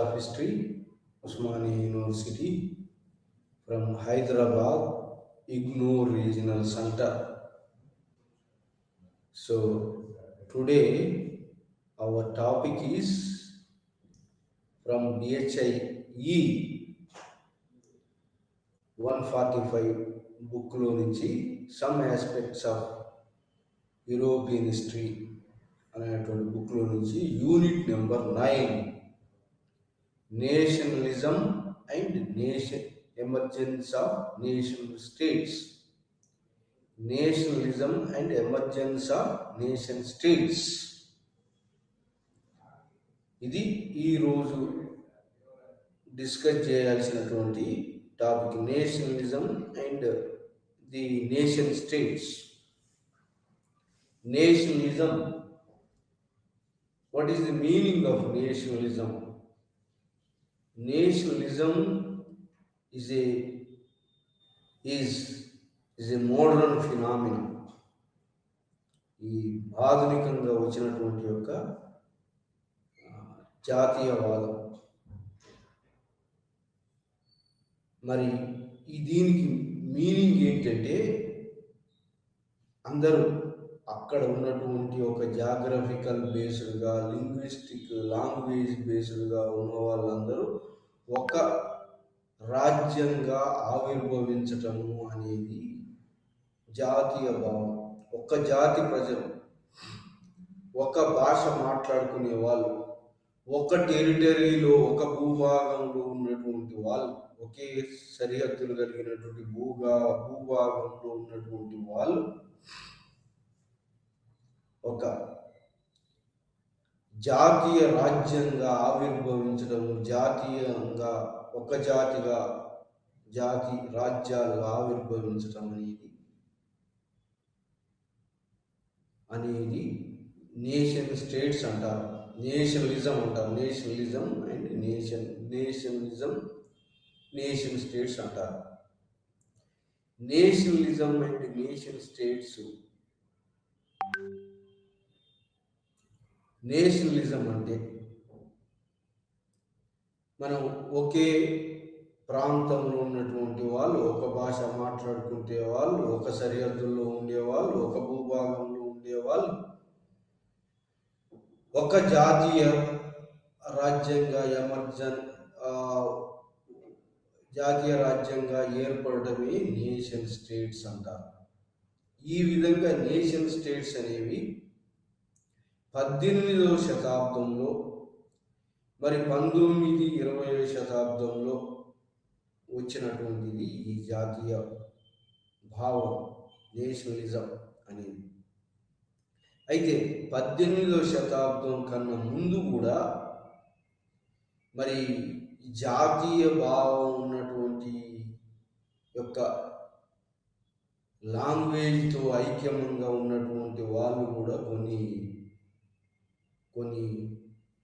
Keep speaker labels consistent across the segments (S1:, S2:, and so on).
S1: of History, Osmania University, from Hyderabad, IGNOU Regional Center. So today our topic is from DHI E 145 book లో నుంచి some aspects of European history అనేటువంటి బుక్లో నుంచి unit number 9 nationalism and nation emergence of nation states. Nationalism and emergence of nation states, ఇది ఈరోజు discuss చేయాల్సినటువంటి topic. Nationalism and the nation states. Nationalism, what is the meaning of nationalism? Nationalism is a modern phenomenon. ఈ ఆధునికంగా వచ్చినటువంటి యొక్క జాతీయవాదం. మరి దీనికి meaning ఏంటంటే, అందరూ అక్కడ ఉన్నటువంటి ఒక జాగ్రఫికల్ బేస్డ్గా, లింగ్విస్టిక్ లాంగ్వేజ్ బేస్డ్గా ఉన్న వాళ్ళందరూ ఒక రాజ్యంగా ఆవిర్భవించటము అనేది జాతీయ భావం. ఒక జాతి ప్రజలు, ఒక భాష మాట్లాడుకునే వాళ్ళు, ఒక టెరిటరీలో, ఒక భూభాగంలో ఉన్నటువంటి వాళ్ళు, ఒకే సరిహద్దులు కలిగినటువంటి భూభాగంలో ఉన్నటువంటి వాళ్ళు ఒక జాతీయ రాజ్యంగా ఆవిర్భవించడం, జాతీయంగా ఒక జాతిగా జాతి రాజ్యాలుగా ఆవిర్భవించడం అనేది నేషన్ స్టేట్స్ అంటారు, నేషనలిజం అంటారు. Nationalism and nationalism, nation states అంటారు. Nationalism and nation states. Nationalism అంటే మనం ఒకే ప్రాంతంలో ఉన్నటువంటి వాళ్ళు, ఒక భాష మాట్లాడుకుంటే వాళ్ళు, ఒక సరిహద్దుల్లో ఉండేవాళ్ళు, ఒక భూభాగంలో ఉండేవాళ్ళు ఒక జాతీయ రాజ్యంగా జాతీయ రాజ్యంగా ఏర్పడటమే నేషన్ స్టేట్స్ అంటారు. ఈ విధంగా నేషన్ స్టేట్స్ అనేవి 18వ శతాబ్దంలో, మరి 19, 20వ శతాబ్దంలో వచ్చినటువంటిది ఈ జాతీయ భావం, నేషనలిజం అనేది. అయితే 18వ శతాబ్దం కన్నా ముందు కూడా మరి జాతీయ భావం ఉన్నటువంటి యొక్క లాంగ్వేజ్తో ఐక్యంగా ఉన్నటువంటి వాళ్ళు కూడా కొన్ని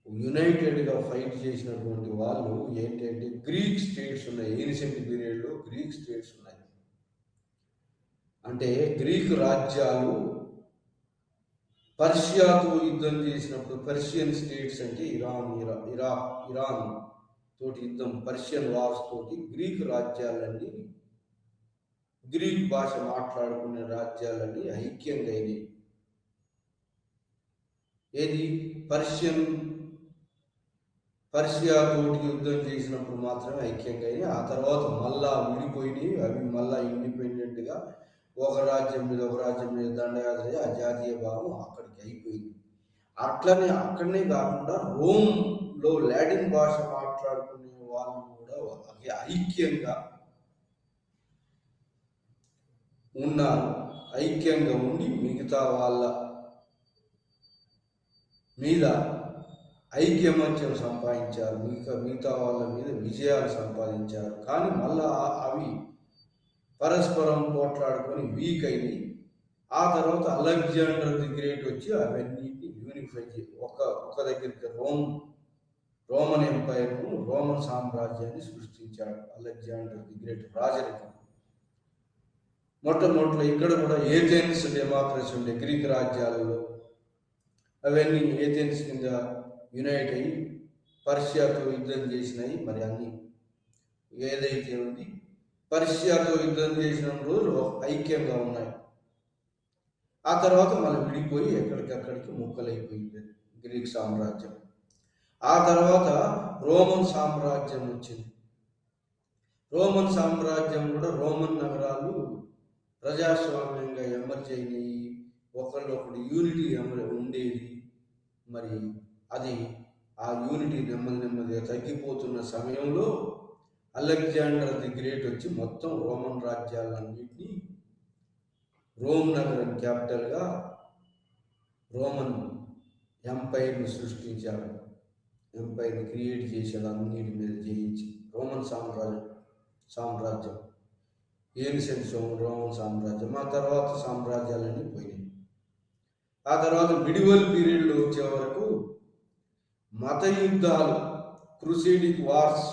S1: యునైటెడ్గా ఫైట్ చేసినటువంటి వాళ్ళు ఏంటంటే, గ్రీక్ స్టేట్స్ ఉన్నాయి. ఏన్షియంట్ పీరియడ్లో గ్రీక్ స్టేట్స్ ఉన్నాయి. అంటే గ్రీక్ రాజ్యాలు పర్షియాతో యుద్ధం చేసినప్పుడు, పర్షియన్ స్టేట్స్ అంటే ఇరాన్ తోటి యుద్ధం, పర్షియన్ వార్స్ తోటి గ్రీక్ రాజ్యాలన్నీ, గ్రీక్ భాష మాట్లాడుకునే రాజ్యాలన్నీ ఐక్యంగా అయినాయి. ఏది పర్షియా తోటి యుద్ధం చేసినప్పుడు మాత్రమే ఐక్యంగా అయినాయి. ఆ తర్వాత మళ్ళా విడిపోయినాయి. అవి మళ్ళా ఇండిపెండెంట్గా ఒక రాజ్యం మీద దండయాత్ర, ఆ జాతీయ భావం అక్కడికి అయిపోయింది. అక్కడనే కాకుండా రోమ్లో లాటిన్ భాష మాట్లాడుకునే వాళ్ళు కూడా ఐక్యంగా ఉన్నారు. ఐక్యంగా ఉండి మిగతా వాళ్ళ మీద ఐక్యమత్యం సంపాదించారు, మిగతా వాళ్ళ మీద విజయాలు సంపాదించారు. కానీ మళ్ళా అవి పరస్పరం పోట్లాడుకొని వీక్ అయింది. ఆ తర్వాత అలెగ్జాండర్ ది గ్రేట్ వచ్చి అవన్నిటిని యూనిఫై చేసి ఒక దగ్గరికి రోమన్ ఎంపైర్ను, రోమన్ సామ్రాజ్యాన్ని సృష్టించాడు అలెగ్జాండర్ ది గ్రేట్ రాజరికం. మొట్టమొదటిలో ఇక్కడ కూడా ఏథెన్స్ డెమోక్రసీ ఉండే గ్రీక్ రాజ్యాలలో, అవన్నీ ఏథెన్స్ కింద యునైట్ అయ్యి పర్షియాతో యుద్ధం చేసినాయి. మరి అన్ని ఏదైతే ఉంది పర్షియాతో యుద్ధం చేసిన రోజులు ఐక్యంగా ఉన్నాయి. ఆ తర్వాత మళ్ళీ విడిపోయి ఎక్కడికక్కడికి ముక్కలైపోయింది గ్రీక్ సామ్రాజ్యం. ఆ తర్వాత రోమన్ సామ్రాజ్యం వచ్చింది. రోమన్ సామ్రాజ్యం కూడా రోమన్ నగరాలు ప్రజాస్వామ్యంగా ఎమర్జ్ అయినాయి. ఒకళ్ళొకడు యూనిటీ ఉండేది. మరి అది ఆ యూనిటీ నెమ్మదిగా తగ్గిపోతున్న సమయంలో అలెగ్జాండర్ ది గ్రేట్ వచ్చి మొత్తం రోమన్ రాజ్యాలన్నింటినీ రోమ్ నగరం క్యాపిటల్గా రోమన్ ఎంపైర్ను సృష్టించాడు. ఎంపైర్ని క్రియేట్ చేశాడు, అన్నిటి మీద జయించి. రోమన్ సామ్రాజ్యం ఏన్షియంట్ రోమన్ సామ్రాజ్యం. ఆ తర్వాత సామ్రాజ్యాలన్నీ పోయినాయి. ఆ తర్వాత మిడివల్ పీరియడ్లో వచ్చే వరకు మత యుద్ధాలు, క్రూసేడిక్ వార్స్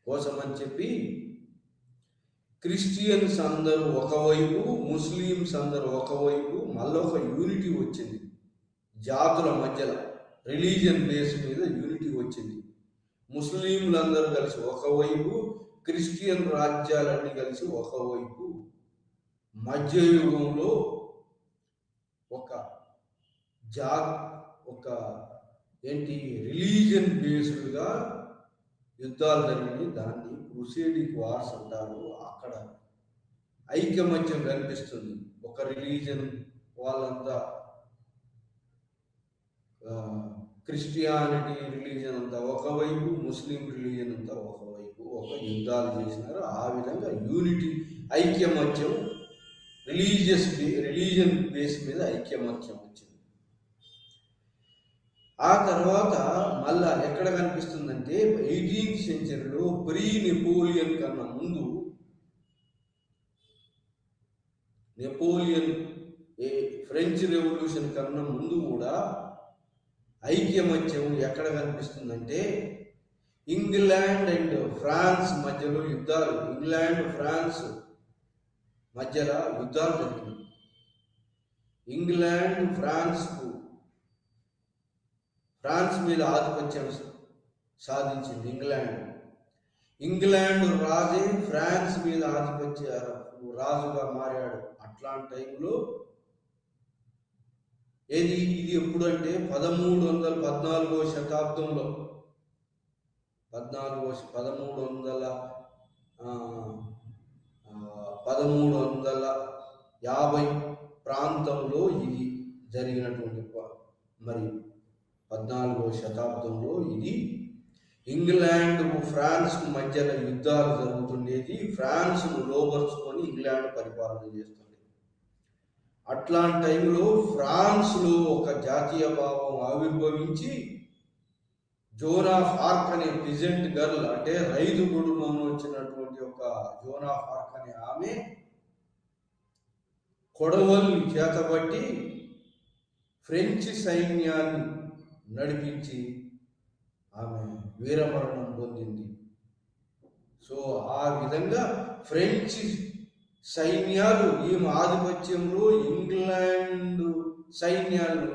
S1: కోసం అని చెప్పి క్రిస్టియన్స్ అందరూ ఒకవైపు, ముస్లిమ్స్ అందరూ ఒకవైపు, మళ్ళీ ఒక యూనిటీ వచ్చింది. జాతుల మధ్యలో రిలీజియన్ బేస్ మీద యూనిటీ వచ్చింది. ముస్లింలందరూ కలిసి ఒకవైపు, క్రిస్టియన్ రాజ్యాలన్నీ కలిసి ఒకవైపు. మధ్యయుగంలో ఒక రిలీజియన్ బేస్డ్గా యుద్ధాలు జరిగినాయి. దాన్ని క్రూసేడిక్ వార్స్ అంటారు. అక్కడ ఐకమత్యం కనిపిస్తుంది. ఒక రిలీజన్ వాళ్ళంతా, క్రిస్టియానిటీ రిలీజన్ అంతా ఒకవైపు, ముస్లిం రిలీజన్ అంతా ఒకవైపు, ఒక యుద్ధాలు చేసినారు. ఆ విధంగా యూనిటీ, ఐక్యమత్యం, రిలీజియన్ బేస్ మీద ఐక్యమత్యం వచ్చింది. ఆ తర్వాత మళ్ళా ఎక్కడ కనిపిస్తుందంటే 18th సెంచరీలో ప్రీ నెపోలియన్ కన్నా ముందు, నెపోలియన్ ఫ్రెంచ్ రెవల్యూషన్ కన్నా ముందు కూడా ఐక్యమత్యం ఎక్కడ కనిపిస్తుందంటే ఇంగ్లాండ్ అండ్ ఫ్రాన్స్ మధ్యలో యుద్ధాలు. ఇంగ్లాండ్ ఫ్రాన్స్ మధ్యలో యుద్ధాలు జరిగినాయి. ఇంగ్లాండ్ ఫ్రాన్స్ మీద ఆధిపత్యం సాధించింది. ఇంగ్లాండ్ రాజే ఫ్రాన్స్ మీద రాజుగా మారాడు. అట్లాంటి టైంలో ఇది ఎప్పుడంటే 1314వ శతాబ్దంలో, 1350 ప్రాంతంలో ఇది జరిగినటువంటి, మరి 14వ శతాబ్దంలో ఇది ఇంగ్లాండ్ ఫ్రాన్స్ మధ్యలో యుద్ధాలు జరుగుతుండేది. ఫ్రాన్స్ను లోబర్చుకొని ఇంగ్లాండ్ పరిపాలన చేస్తుండేది. అట్లాంటి టైంలో ఫ్రాన్స్లో ఒక జాతీయ భావం ఆవిర్భవించి జోన్ ఆఫ్ ఆర్క్ అనే పిజెంట్ గర్ల్, అంటే రైతు కుటుంబం వచ్చినటువంటి ఒక జోన్ ఆఫ్ ఆర్క్ అనే ఆమె కొడవల్ని చేతబట్టి ఫ్రెంచ్ సైన్యాన్ని నడిపించి ఆమె వీరమరణం పొందింది. సో ఆ విధంగా ఫ్రెంచ్ సైన్యాలు ఈమె ఆధిపత్యంలో ఇంగ్లాండ్ సైన్యాలను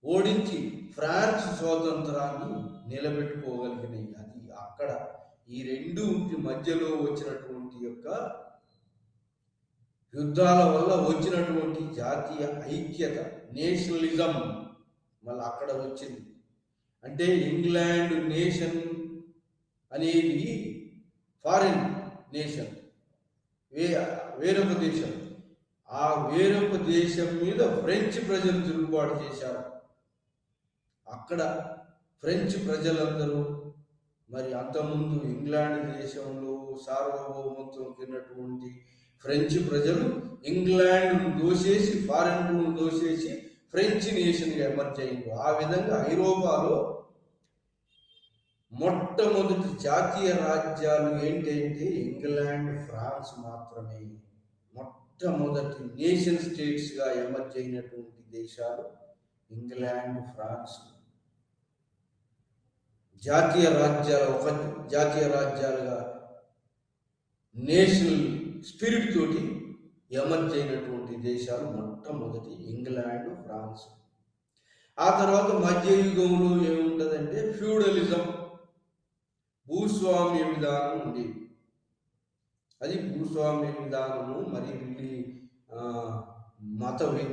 S1: ఓడించి ఫ్రాన్స్ స్వాతంత్రాన్ని నిలబెట్టుకోగలిగినాయి. అది అక్కడ ఈ రెండు మధ్యలో వచ్చినటువంటి యొక్క యుద్ధాల వల్ల వచ్చినటువంటి జాతీయ ఐక్యత, నేషనలిజం మళ్ళీ అక్కడ వచ్చింది. అంటే ఇంగ్లాండ్ నేషన్ అనేది ఫారిన్ నేషన్, వేరొక దేశం. ఆ వేరొక దేశం మీద ఫ్రెంచ్ ప్రజలు తిరుగుబాటు చేశారు. అక్కడ ఫ్రెంచ్ ప్రజలందరూ, మరి అంతకుముందు ఇంగ్లాండ్ దేశంలో సార్వభౌమత్వం కిన్నటువంటి ఫ్రెంచ్ ప్రజలు ఇంగ్లాండ్ను దోసేసి, ఫారిన్ రూల్ను దోసేసి ఫ్రెంచ్ నేషన్గా ఎమర్జ్ అయింది. ఆ విధంగా ఐరోపాలో మొట్టమొదటి జాతీయ రాజ్యాలు ఏంటంటే ఇంగ్లాండ్, ఫ్రాన్స్ మాత్రమే. మొట్టమొదటి నేషన్ స్టేట్స్గా ఎమర్జ్ అయినటువంటి దేశాలు ఇంగ్లాండ్, ఫ్రాన్స్. జాతీయ రాజ్యాలుగా నేషనల్ స్పిరిట్ తోటి ఎమర్జ్ అయినటువంటి దేశాలు మొట్టమొదటి ఇంగ్లాండ్, ఫ్రాన్స్. ఆ తర్వాత మధ్యయుగంలో ఏముంటుందంటే ఫ్యూడలిజం, భూస్వామ్య విధానం ఉంది. అది భూస్వామ్య విధానము మరి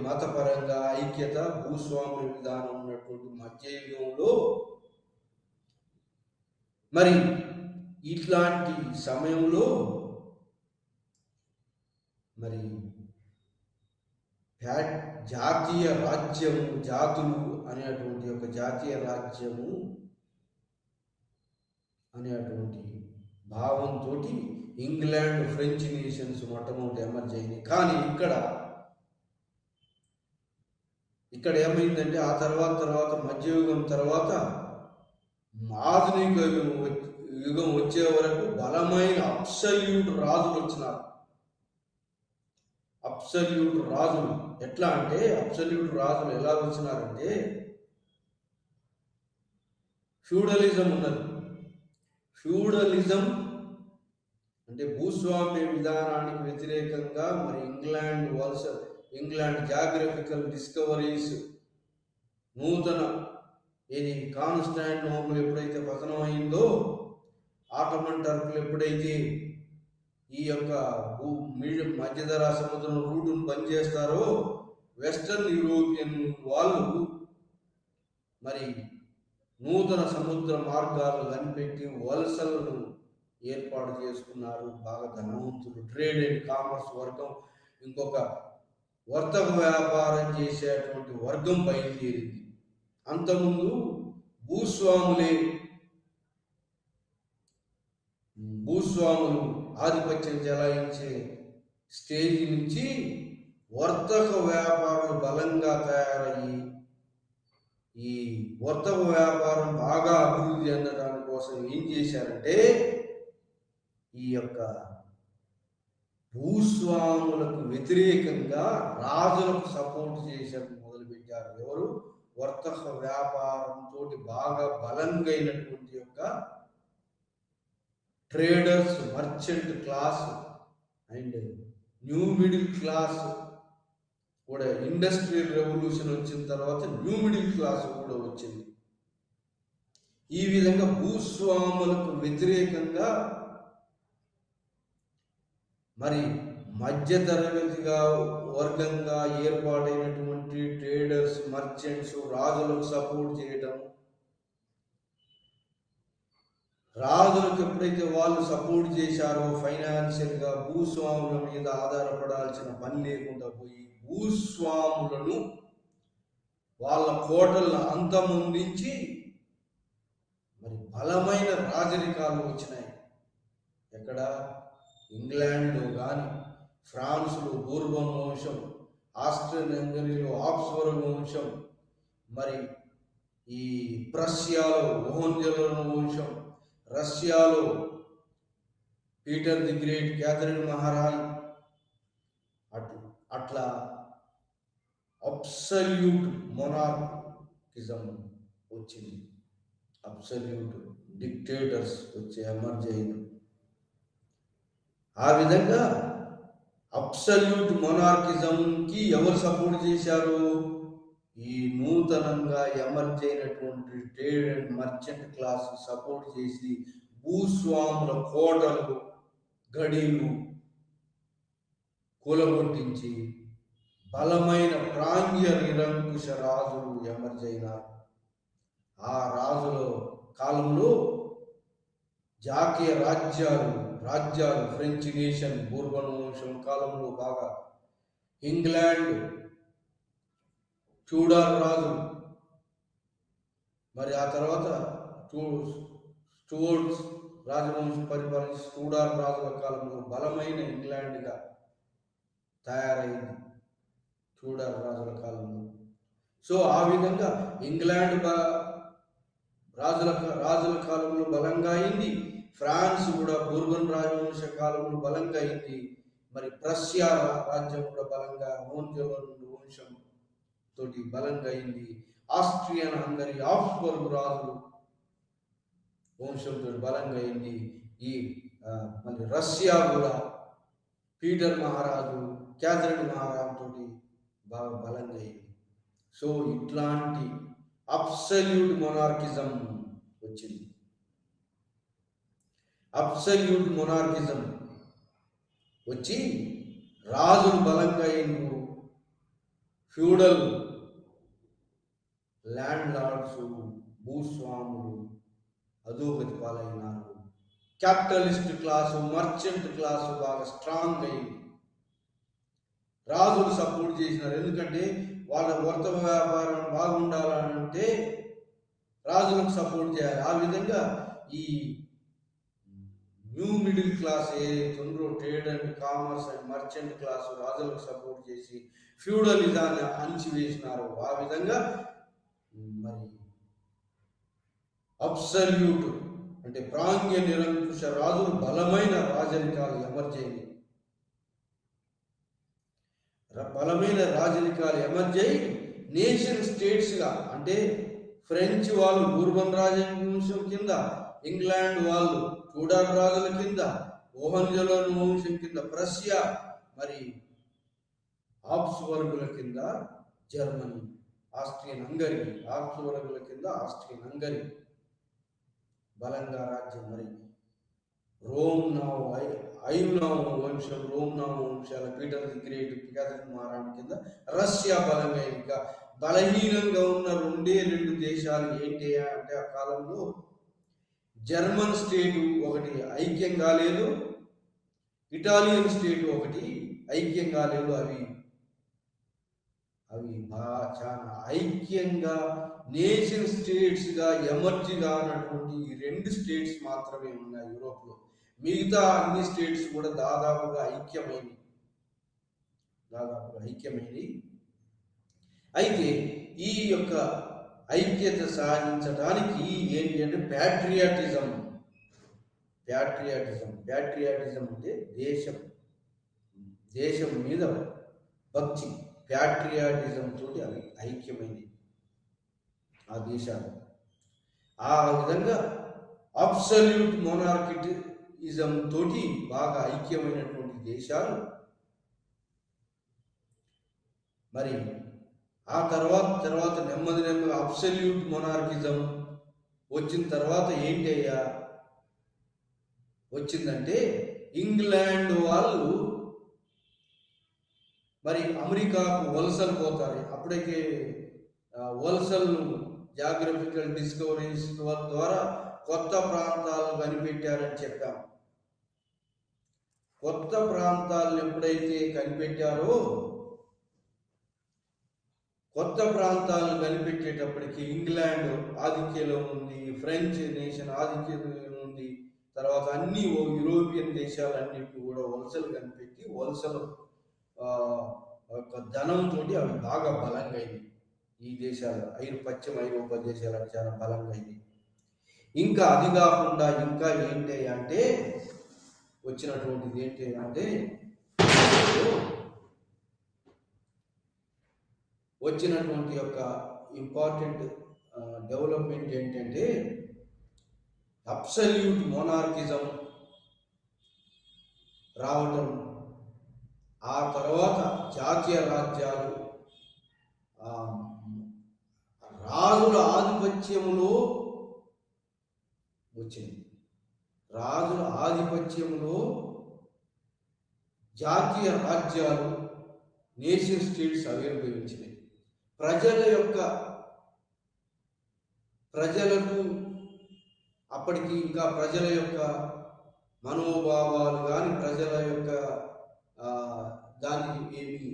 S1: మతపరంగా ఐక్యత, భూస్వామ్య విధానం ఉన్నటువంటి మధ్యయుగంలో మరి ఇట్లాంటి సమయంలో మరి జాతీయ రాజ్యము, జాతులు అనేటువంటి ఒక జాతీయ రాజ్యము అనేటువంటి భావంతో ఇంగ్లాండ్, ఫ్రెంచ్ నేషన్స్ మొట్టమొదటి ఎమర్జ్ అయినాయి. కానీ ఇక్కడ ఏమైందంటే ఆ తర్వాత మధ్యయుగం తర్వాత ఆధునిక యుగం వచ్చే వరకు బలమైన అబ్సల్యూట్ రాజులు వచ్చినారు. అబ్సల్యూట్ రాజులు ఎట్లా అంటే, అబ్సల్యూట్ రాజులు ఎలా వచ్చినారంటే, ఫ్యూడలిజం ఉన్నది. ఫ్యూడలిజం అంటే భూస్వామ్య విధానానికి వ్యతిరేకంగా మరి ఇంగ్లాండ్ జాగ్రఫికల్ డిస్కవరీస్, నూతన కాన్స్టాంటినోపుల్ ఎప్పుడైతే పతనం అయిందో, ఆటమన్ టర్కులు ఎప్పుడైతే ఈ యొక్క మధ్యధరా సముద్రం రూటును బంద్ చేస్తారో, వెస్టర్న్ యూరోపియన్ వాళ్ళు మరి నూతన సముద్ర మార్గాలు కనిపెట్టి వలసలను ఏర్పాటు చేసుకున్నారు. బాగా ధనవంతులు, ట్రేడ్ అండ్ కామర్స్ వర్గం, ఇంకొక వర్తక వ్యాపారం చేసేటువంటి వర్గం బయలుదేరింది. అంతకుముందు భూస్వాములు ఆధిపత్యం చెలాయించే స్టేజ్ నుంచి వర్తక వ్యాపారులు బలంగా తయారయ్యి ఈ వర్తక వ్యాపారం బాగా అభివృద్ధి చెందడానికి కోసం ఏం చేశారంటే, ఈ యొక్క భూస్వాములకు వ్యతిరేకంగా రాజులకు సపోర్ట్ చేసేందుకు మొదలుపెట్టారు. ఎవరు? వర్తక వ్యాపారంతో బాగా బలంగా అయినటువంటి యొక్క traders, merchant class and new middle class కూడా. ఇండస్ట్రియల్ రెవల్యూషన్ వచ్చిన తర్వాత న్యూ మిడిల్ క్లాస్ కూడా వచ్చింది. ఈ విధంగా భూస్వాములకు వ్యతిరేకంగా మరి మధ్య తరగతిగా వర్గంగా ఏర్పాటైనటువంటి ట్రేడర్స్, మర్చెంట్స్ రాజులకు సపోర్ట్ చేయడం, రాజులకు ఎప్పుడైతే వాళ్ళు సపోర్ట్ చేశారో ఫైనాన్షియల్గా, భూస్వాముల మీద ఆధారపడాల్సిన పని లేకుండా పోయి భూస్వాములను వాళ్ళ కోటలను అంతమొందించి మరి బలమైన రాజరికాలు వచ్చినాయి. ఎక్కడ? ఇంగ్లాండ్లో కానీ, ఫ్రాన్స్లో బూర్బన్ వంశం, ఆస్ట్రియన్ హంగరీలో ఆబ్స్బర్గ్ వంశం, మరి ఈ ప్రష్యాలో హోహెన్జోలన్ వంశం, రష్యాలో Peter the Great, Catherine Maharaj, అట్లా అబ్సల్యూట్ మొనార్కిజం వచ్చింది. అబ్సల్యూట్ డిక్టేటర్స్ వచ్చి ఎమర్జ్ అయింది. ఆ విధంగా అబ్సల్యూట్ మొనార్కిజంకి ఎవరు సపోర్ట్ చేశారు? ఈ నూతనంగా ఎమర్జ్ అయినటువంటి trade and merchant class support చేసి భూస్వాముల కోటలు, గడీలు కూలగొట్టించి బలమైన ప్రాంగ్య నిరంకుశ రాజులు ఎమర్జ్ అయినారు. ఆ రాజుల కాలంలో జాతీయ రాజ్యాలు ఫ్రెంచ్ నేషన్, బూర్బన్ వంశం కాలంలో బాగా, ఇంగ్లాండ్ ట్యూడర్ రాజు, మరి ఆ తర్వాత స్టూవర్ట్స్ రాజవంశం పరిపాలించి ట్యూడర్ రాజుల కాలంలో బలమైన ఇంగ్లాండ్గా తయారైంది ట్యూడర్ రాజుల కాలంలో. సో ఆ విధంగా ఇంగ్లాండ్ రాజుల కాలంలో బలంగా అయింది. ఫ్రాన్స్ కూడా బూర్బన్ రాజవంశ కాలంలో బలంగా అయింది. మరి ప్రష్యా రాజ్యం కూడా బలంగా హోహెన్జోలన్ వంశం తోటి బలంగా అయింది. ఆస్ట్రియన్ హంగరీ ఆబ్స్బర్గ్ రాజు వంశంతో బలంగా అయింది. ఈ మళ్ళీ రష్యా కూడా పీటర్ మహారాజు, క్యాథరిన్ మహారాజు తోటి బాగా బలంగా అయింది. సో ఇట్లాంటి అబ్సల్యూట్ మొనార్కిజం వచ్చింది. అబ్సల్యూట్ మొనార్కిజం వచ్చి రాజులు బలంగా అయినరు, ఫ్యూడల్ ల్యాండ్ లార్డ్స్ భూస్వాములు అధోగతి పాలైనారు. క్యాపిటలిస్ట్ క్లాసు మర్చెంట్ క్లాసు బాగా స్ట్రాంగ్ అయింది. రాజులు సపోర్ట్ చేసినారు. ఎందుకంటే వాళ్ళ వర్తక వ్యాపారం బాగుండాలంటే రాజులకు సపోర్ట్ చేయాలి. ఆ విధంగా ఈ న్యూ మిడిల్ క్లాస్ ఏదైతే ఉందో trade and commerce and merchant class రాజులకు సపోర్ట్ చేసి ఫ్యూడలిజాన్ని అణిచివేసినారు. ఆ విధంగా మరి అబ్సల్యూట్ అంటే ప్రాంగ్య నిరంకుశ రాజులు బలమైన రాజరికాలు ఎమర్జైంది. బలమైన రాజరికాలు ఎమర్జై నేషన్ స్టేట్స్గా, అంటే ఫ్రెంచ్ వాళ్ళు బూర్బన్ రాజవంశం కింద, ఇంగ్లాండ్ వాళ్ళు ట్యూడర్ రాజుల కింద, ఓహన్జలోన్ వంశం కింద ప్రష్యా, మరి ఆబ్స్బర్గుల కింద జర్మనీ, ఆస్ట్రియన్ హంగరీ, ఆబ్స్బర్గుల కింద ఆస్ట్రియన్ హంగరీ బలంగా రాజ్యం. మరి ఐగునామ వంశం, రోమ్నామ వంశాల పీటర్ ది గ్రేట్, క్యాథరిన్ మహారాణి కింద రష్యా బలంగా. ఇంకా బలహీనంగా ఉన్న రెండు దేశాలు ఏంటి అంటే ఆ కాలంలో జర్మన్ స్టేటు ఒకటి ఐక్యం కాలేదు, ఇటాలియన్ స్టేటు ఒకటి ఐక్యం కాలేదు. అవి చాలా ఐక్యంగా నేషన్ స్టేట్స్గా ఎమర్జీ కానటువంటి ఈ 2 స్టేట్స్ మాత్రమే ఉన్నాయి యూరోప్లో. మిగతా అన్ని స్టేట్స్ కూడా దాదాపుగా ఐక్యమైనవి. అయితే ఈ యొక్క ఐక్యత సాధించడానికి ఏంటి అంటే ప్యాట్రియాటిజం అంటే దేశం మీద భక్తి. ప్యాట్రియాటిజం తోటి అవి ఐక్యమైనవి ఆ దేశాలు. ఆ విధంగా అబ్సల్యూట్ మొనార్కిజం తోటి బాగా ఐక్యమైనటువంటి దేశాలు. మరి ఆ తర్వాత నెమ్మది అబ్సల్యూట్ మొనార్కిజం వచ్చిన తర్వాత ఏంటి అయ్యా వచ్చిందంటే ఇంగ్లాండ్ వాళ్ళు మరి అమెరికాకు వలసలు పోతారు. అప్పటికే వలసలు జాగ్రఫికల్ డిస్కవరీస్ ద్వారా కొత్త ప్రాంతాలను కనిపెట్టారని చెప్పాం. కొత్త ప్రాంతాలను ఎప్పుడైతే కనిపెట్టారో, కొత్త ప్రాంతాలను కనిపెట్టేటప్పటికి ఇంగ్లాండ్ ఆధిక్యంలో ఉంది, ఫ్రెంచ్ నేషన్ ఆధిక్యంలో ఉంది. తర్వాత అన్ని యూరోపియన్ దేశాలన్నింటినీ కూడా వలసలు కనిపెట్టి వలసలు యొక్క ధనంతో అవి బాగా బలంగా అయింది. ఈ దేశాలు పశ్చిమ ఐరోపా దేశాలకు చాలా బలంగా అయింది. ఇంకా అది కాకుండా ఇంకా ఏంటి అంటే వచ్చినటువంటిది ఏంటి అంటే వచ్చినటువంటి యొక్క ఇంపార్టెంట్ డెవలప్మెంట్ ఏంటంటే అబ్సల్యూట్ మొనార్కిజం రావటం, ఆ తర్వాత జాతీయ రాజ్యాలు రాజుల ఆధిపత్యంలో వచ్చింది. రాజుల ఆధిపత్యంలో జాతీయ రాజ్యాలు నేషన్ స్టేట్స్ ఆవిర్భవించినాయి. ప్రజలకు అప్పటికి ఇంకా ప్రజల యొక్క మనోభావాలు కానీ ప్రజల యొక్క దానికి ఏమి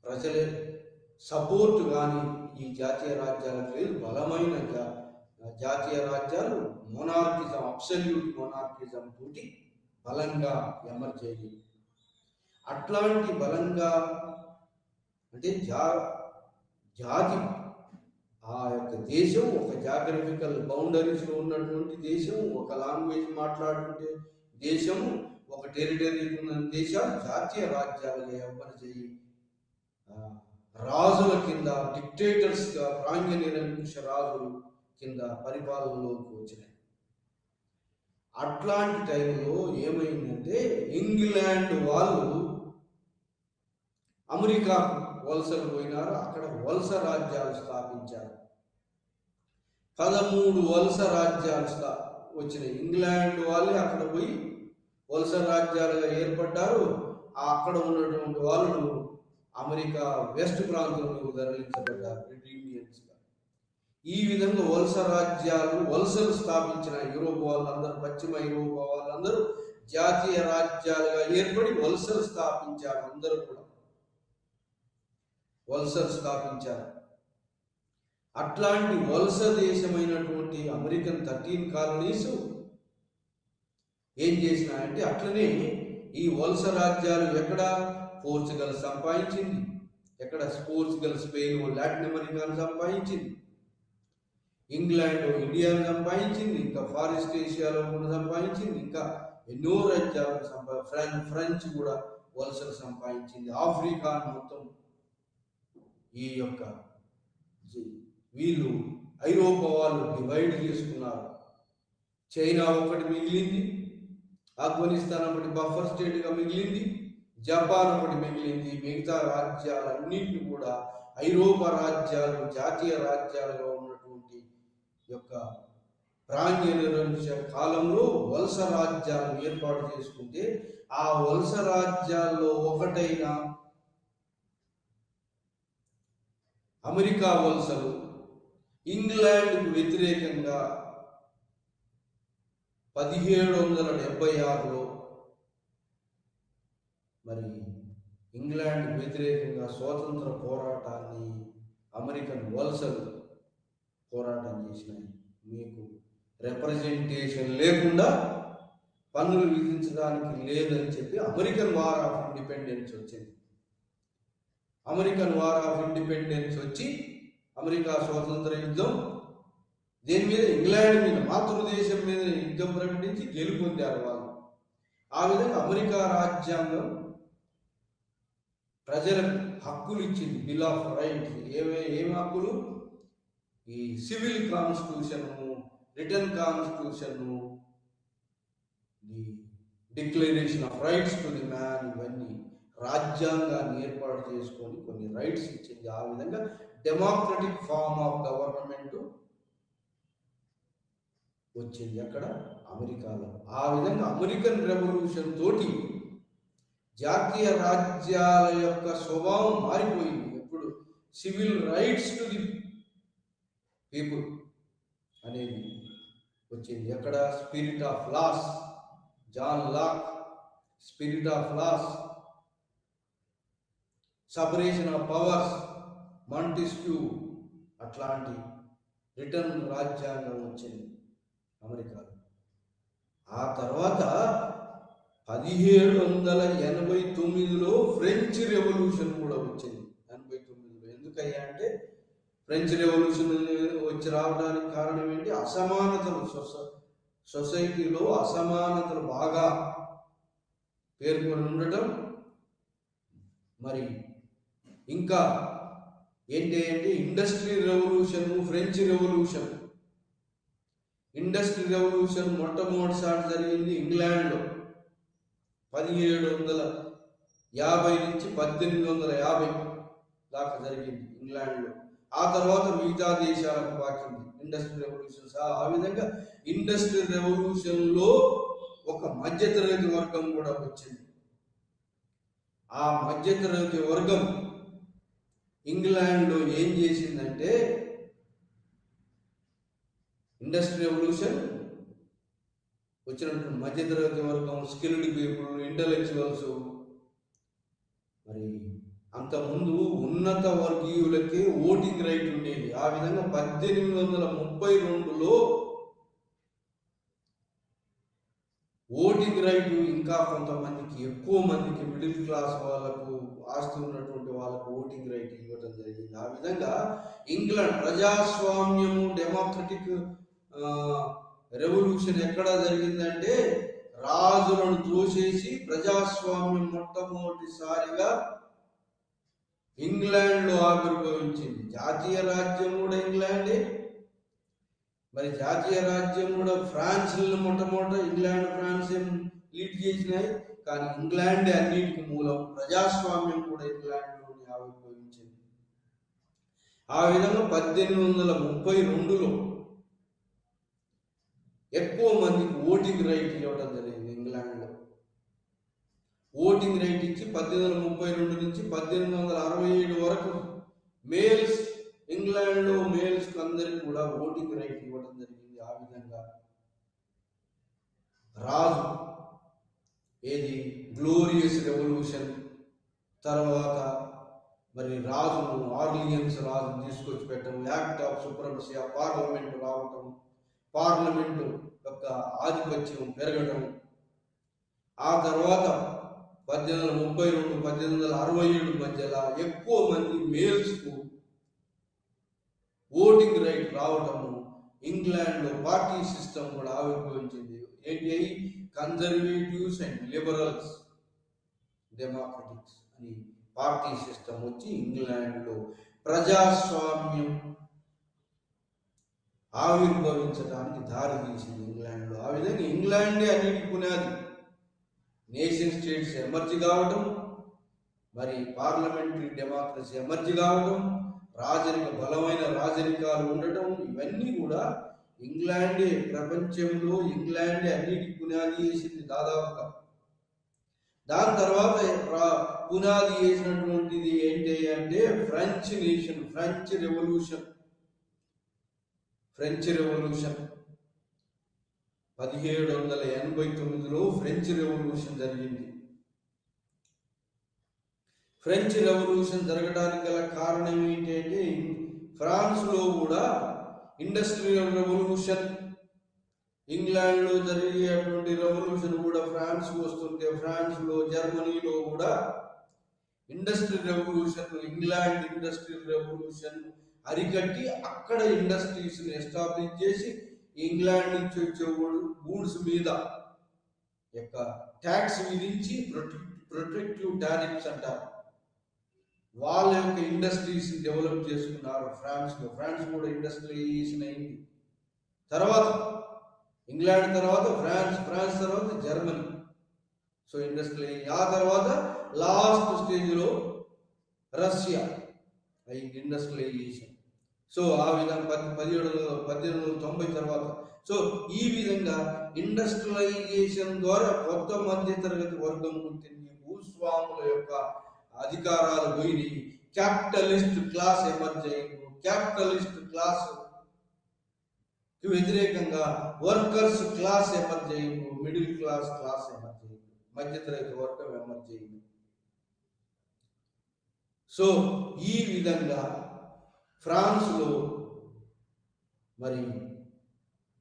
S1: ప్రజల సపోర్ట్ కానీ ఈ జాతీయ రాజ్యాలకు లేదు. బలమైన జాతీయ రాజ్యాలు మొనార్కిజం, అబ్సల్యూట్ మొనార్కిజం తోటి బలంగా ఎమర్జ్ అయ్యి, అట్లాంటి బలంగా అంటే జాతి ఆ యొక్క దేశం ఒక జాగ్రఫికల్ బౌండరీస్లో ఉన్నటువంటి దేశం, ఒక లాంగ్వేజ్ మాట్లాడుతుంటే దేశము, ఒక టెరిటరీ ఉన్న దేశాలు జాతీయ రాజ్యాలుగా ఎమర్జ్ అయ్యి రాజుల కింద డిక్టేటర్స్గా ప్రాంగ్య నిరంకుశ రాజులు కింద పరిపాలనలోకి వచ్చినాయి. అట్లాంటి టైంలో ఏమైందంటే ఇంగ్లాండ్ వాళ్ళు అమెరికాకు వలసలు పోయినారు, అక్కడ వలస రాజ్యాలు స్థాపించారు. 13 వలస రాజ్యాలు వచ్చినాయి. ఇంగ్లాండ్ వాళ్ళే అక్కడ పోయి వలస రాజ్యాలుగా ఏర్పడ్డారు. అక్కడ ఉన్నటువంటి వాళ్ళు అమెరికా వెస్ట్ ప్రాంతంలో తరలించబడ్డారు ఇండియన్స్గా. ఈ విధంగా వలస రాజ్యాలు, వలసలు స్థాపించిన యూరోప్ వాళ్ళందరూ, పశ్చిమ యూరోపా వాళ్ళందరూ జాతీయ రాజ్యాలుగా ఏర్పడి వలసలు స్థాపించారు. అందరూ కూడా వలసలు స్థాపించారు. అట్లాంటి వలస దేశమైనటువంటి అమెరికన్ 13 కాలనీస్ ఏం చేసినాయంటే, అట్లనే ఈ వలస రాజ్యాలు ఎక్కడ పోర్చుగల్ సంపాదించింది, ఎక్కడ పోర్చుగల్ స్పెయిన్ లాటిన్ అమెరికాను సంపాదించింది, ఇంగ్లాండ్ ఇండియాను సంపాదించింది, ఇంకా ఫారెస్ట్ ఏషియాలో కూడా సంపాదించింది, ఇంకా ఎన్నో రాజ్యాలు ఫ్రెంచ్ కూడా వలసలు సంపాదించింది. ఆఫ్రికా మొత్తం ఈ యొక్క వీళ్ళు ఐరోపా వాళ్ళు డివైడ్ చేసుకున్నారు. చైనా ఒకటి మిగిలింది, ఆఫ్ఘనిస్తాన్ ఒకటి బఫర్ స్టేట్గా మిగిలింది, జపాన్ ఒకటి మిగిలింది. మిగతా రాజ్యాలన్నింటినీ కూడా ఐరోపా రాజ్యాలు జాతీయ రాజ్యాలుగా ఉన్నటువంటి యొక్క ప్రాంగణ కాలంలో వలస రాజ్యాలను ఏర్పాటు చేసుకుంటే, ఆ వలస రాజ్యాల్లో ఒకటైన అమెరికా వలసలు ఇంగ్లాండ్కు వ్యతిరేకంగా 1776లో మరి ఇంగ్లాండ్కు వ్యతిరేకంగా స్వాతంత్ర పోరాటాన్ని అమెరికన్ వలసలు పోరాటం చేసినాయి. మీకు రిప్రజెంటేషన్ లేకుండా పన్నులు విధించడానికి లేదని చెప్పి అమెరికన్ వార్ ఆఫ్ ఇండిపెండెన్స్ వచ్చింది. అమెరికన్ వార్ ఆఫ్ ఇండిపెండెన్స్ వచ్చి అమెరికా స్వాతంత్ర యుద్ధం దేని మీద, ఇంగ్లాండ్ మీద, మాతృదేశం మీద యుద్ధం ప్రకటించి గెలుపొందారు వాళ్ళు. ఆ విధంగా అమెరికా రాజ్యాంగం ప్రజలకు హక్కులు ఇచ్చింది. Bill of rights. ఏం హక్కులు? ఈ civil constitution, return constitution, the declaration of rights to the man, ఇవన్నీ రాజ్యాంగాన్ని ఏర్పాటు చేసుకొని కొన్ని రైట్స్ ఇచ్చింది. ఆ విధంగా డెమోక్రటిక్ ఫార్మ్ ఆఫ్ గవర్నమెంట్ వచ్చింది అక్కడ అమెరికాలో. ఆ విధంగా అమెరికన్ రెవల్యూషన్ తోటి జాతీయ రాజ్యాల యొక్క స్వభావం మారిపోయింది. ఎప్పుడు civil rights to the people అనేది వచ్చింది. ఎక్కడ spirit of laws, John Locke, spirit of laws, separation of powers, Montesquieu, అట్లాంటి రిటర్న్ రాజ్యాంగం వచ్చింది అమెరికాలో. ఆ తర్వాత 1789లో ఫ్రెంచ్ రెవల్యూషన్ కూడా వచ్చింది. 89లో ఎందుకయ్యా అంటే, ఫ్రెంచ్ రెవల్యూషన్ వచ్చి రావడానికి కారణం ఏంటి? అసమానతలు, సొసైటీలో అసమానతలు బాగా పేర్కొని ఉండటం. మరి ఇంకా ఏంటి అంటే industry revolution, French revolution. Industry revolution మొట్టమొదటిసారి జరిగింది ఇంగ్లాండ్లో 1750 నుంచి 1850 దాకా జరిగింది ఇంగ్లాండ్లో. ఆ తర్వాత మిగతా దేశాలకు పాకింది ఇండస్ట్రీ రెవల్యూషన్. ఆ విధంగా ఇండస్ట్రీ రెవల్యూషన్లో ఒక మధ్యతరగతి వర్గం కూడా వచ్చింది. ఆ మధ్యతరగతి వర్గం ఇంగ్లాండ్లో ఏం చేసిందంటే, ఇండస్ట్రీ రెవల్యూషన్ వచ్చినటువంటి మధ్యతరగతి వర్గం, స్కిల్డ్ పీపుల్, ఇంటలెక్చువల్స్, మరి అంతకుముందు ఉన్నత వర్గీయులకే ఓటింగ్ రైట్ ఉండేది. ఆ విధంగా 1832లో ఓటింగ్ రైట్ ఇంకా కొంతమందికి, ఎక్కువ మందికి, మిడిల్ క్లాస్ వాళ్ళకు, ఆస్తి ఉన్నటువంటి వాళ్ళకు ఓటింగ్ రైట్ ఇవ్వడం జరిగింది. ఆ విధంగా ఇంగ్లాండ్ ప్రజాస్వామ్యము, డెమోక్రటిక్ రెవల్యూషన్ ఎక్కడ జరిగిందంటే, రాజులను తోసేసి ప్రజాస్వామ్యం మొట్టమొదటిసారిగా ఇంగ్లాండ్లో ఆవిర్భవించింది. జాతీయ రాజ్యం కూడా ఇంగ్లాండే. మరి జాతీయ రాజ్యం కూడా ఫ్రాన్స్ మొట్టమొదట ఇంగ్లాండ్, ఫ్రాన్స్ ఏం లీడ్ చేసినాయి. కానీ ఇంగ్లాండే అన్నిటికీ మూలం. ప్రజాస్వామ్యం కూడా ఇంగ్లాండ్లోనే ఆవిర్భవించింది. ఆ విధంగా 1832లో ఎక్కువ మందికి ఓటింగ్ రైట్ ఇవ్వడం జరిగింది ఇంగ్లాండ్లో. ఓటింగ్ రైట్ ఇచ్చి 1832 నుంచి 1867 వరకు మేల్స్, ఇంగ్లాండ్లో మేల్స్ అందరికి కూడా ఓటింగ్ రైట్ ఇవ్వడం జరిగింది. ఆ విధంగా రాజు ఏది గ్లోరియస్ రెవల్యూషన్ తర్వాత మరి రాజును ఆర్లియన్స్ రాజు తీసుకొచ్చి పెట్టడం, యాక్ట్ ఆఫ్ సుప్రమసీ, పార్లమెంట్ రావటం, పార్లమెంటు యొక్క ఆధిపత్యం పెరగడం, ఆ తర్వాత 1832 1867 మధ్యలో ఎక్కువ మంది మేల్స్కు ఓటింగ్ రైట్ రావటము, ఇంగ్లాండ్లో పార్టీ సిస్టమ్ కూడా ఆవిర్భవించింది. ఏంటి? కన్జర్వేటివ్స్ అండ్ లిబరల్స్, డెమోక్రటిక్స్ అని పార్టీ సిస్టమ్ వచ్చి ఇంగ్లాండ్లో ప్రజాస్వామ్యం ఆవిర్భవించడానికి దారి తీసింది ఇంగ్లాండ్లో. ఆ విధంగా ఇంగ్లాండే అన్నిటికీ పునాది. నేషన్ స్టేట్స్ ఎమర్జీ కావడం, మరి పార్లమెంటరీ డెమోక్రసీ ఎమర్జీ కావడం, బలమైన రాజరికాలు ఉండటం, ఇవన్నీ కూడా ఇంగ్లాండే ప్రపంచంలో ఇంగ్లాండే అన్నిటికీ పునాది వేసింది దాదాపుగా. దాని తర్వాత పునాది వేసినటువంటిది ఏంటి అంటే ఫ్రెంచ్ నేషన్, ఫ్రెంచ్ రెవల్యూషన్ 1789లో ఫ్రెంచ్ రెవల్యూషన్ జరిగింది. ఫ్రెంచ్ రెవల్యూషన్ జరగడానికి గల కారణం ఏంటంటే ఫ్రాన్స్లో కూడా ఇండస్ట్రియల్ రెవల్యూషన్, ఇంగ్లాండ్లో జరిగేటువంటి రెవల్యూషన్ కూడా ఫ్రాన్స్కి వస్తుంటే, ఫ్రాన్స్లో జర్మనీలో కూడా industrial revolution, England industrial revolution అరికట్టి అక్కడ ఇండస్ట్రీస్ని ఎస్టాబ్లిష్ చేసి ఇంగ్లాండ్ నుంచి వచ్చే గూడ్స్ మీద యొక్క ట్యాక్స్ విధించి ప్రొటెక్టివ్ టారిఫ్స్ అంటారు. వాళ్ళ యొక్క ఇండస్ట్రీస్ డెవలప్ చేసుకున్నారు ఫ్రాన్స్లో. ఫ్రాన్స్ కూడా ఇండస్ట్రియలైజేషన్ అయింది. తర్వాత ఇంగ్లాండ్ తర్వాత ఫ్రాన్స్ తర్వాత జర్మనీ. So industrialisation. ఆ తర్వాత లాస్ట్ స్టేజ్లో రష్యా అయింది ఇండస్ట్రియలైజేషన్. సో ఆ విధంగా 1890 తర్వాత. సో ఈ విధంగా ఇండస్ట్రియలైజేషన్ ద్వారా కొత్త మధ్యతరగతి వర్గం పుట్టింది. భూస్వాముల యొక్క అధికారాలు పోయినాయి. క్యాపిటలిస్ట్ క్లాస్ ఎమర్జ్ అయింది. క్యాపిటలిస్ట్ క్లాస్ కి వ్యతిరేకంగా వర్కర్స్ క్లాస్ ఎమర్జ్ అయింది. మిడిల్ క్లాస్ ఎమర్జ్ అయింది. మధ్యతరగతి వర్గం ఎమర్జ్ అయింది. సో ఈ విధంగా ఫ్రాన్స్లో మరి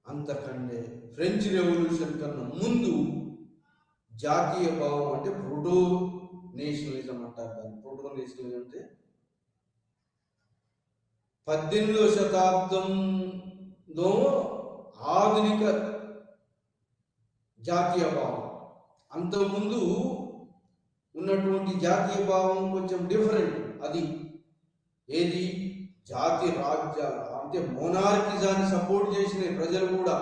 S1: అంతకంటే ఫ్రెంచ్ రెవల్యూషన్ కన్నా ముందు జాతీయ భావం అంటే ప్రోటో నేషనలిజం అంటారు. దాన్ని ప్రోటో నేషనలిజం అంటే 18వ శతాబ్దంలో ఆధునిక జాతీయ భావం. అంతకుముందు ఉన్నటువంటి జాతీయ భావం కొంచెం డిఫరెంట్. అది ఏది? జాతి రాజ్యాలు అంటే మోనార్కిజాన్ని సపోర్ట్ చేసిన ప్రజలు కూడా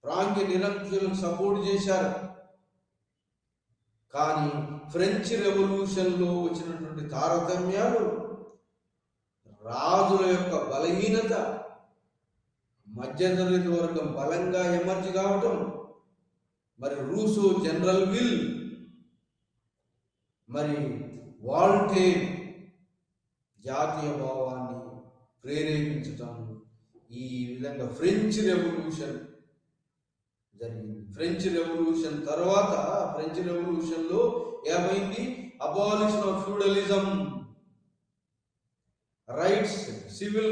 S1: ప్రాంతీయ నిరంకుశులకు సపోర్ట్ చేశారు. కానీ ఫ్రెంచ్ రెవల్యూషన్లో వచ్చినటువంటి తారతమ్యాలు, రాజుల యొక్క బలహీనత, మధ్యతరగతి వర్గం బలంగా ఎమర్జీ కావటం, మరి రూసో జనరల్ విల్, మరి వాల్టేర్ జాతీయ భావాన్ని ప్రేరేపించటం, ఈ విధంగా ఫ్రెంచ్ రెవల్యూషన్ జరిగింది. ఫ్రెంచ్ రెవల్యూషన్ తర్వాత ఫ్రెంచ్ రెవల్యూషన్లో ఏమైంది? Abolition of feudalism, rights, civil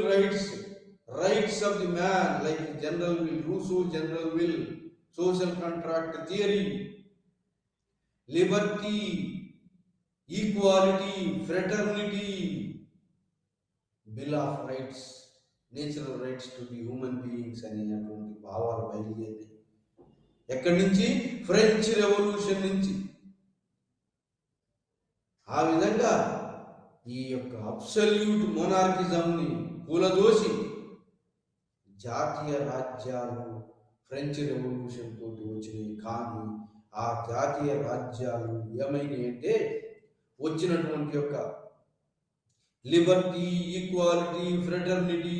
S1: rights of the man like general will, Russo general will, social contract theory, Liberty, equality, fraternity, bill of rights, natural rights to the human beings అనేటువంటి భావాలు బయలుదేరి ఎక్కడి నుంచి? French revolution నుంచి. ఆ విధంగా ఈ యొక్క అబ్సల్యూట్ మోనార్కిజంని కూలదోసి జాతీయ రాజ్యాలు ఫ్రెంచ్ రెవల్యూషన్ తోటి వచ్చినాయి. కానీ ఆ జాతీయ రాజ్యాలు ఏమైనాయి అంటే వచ్చినటువంటి యొక్క Liberty, equality, fraternity,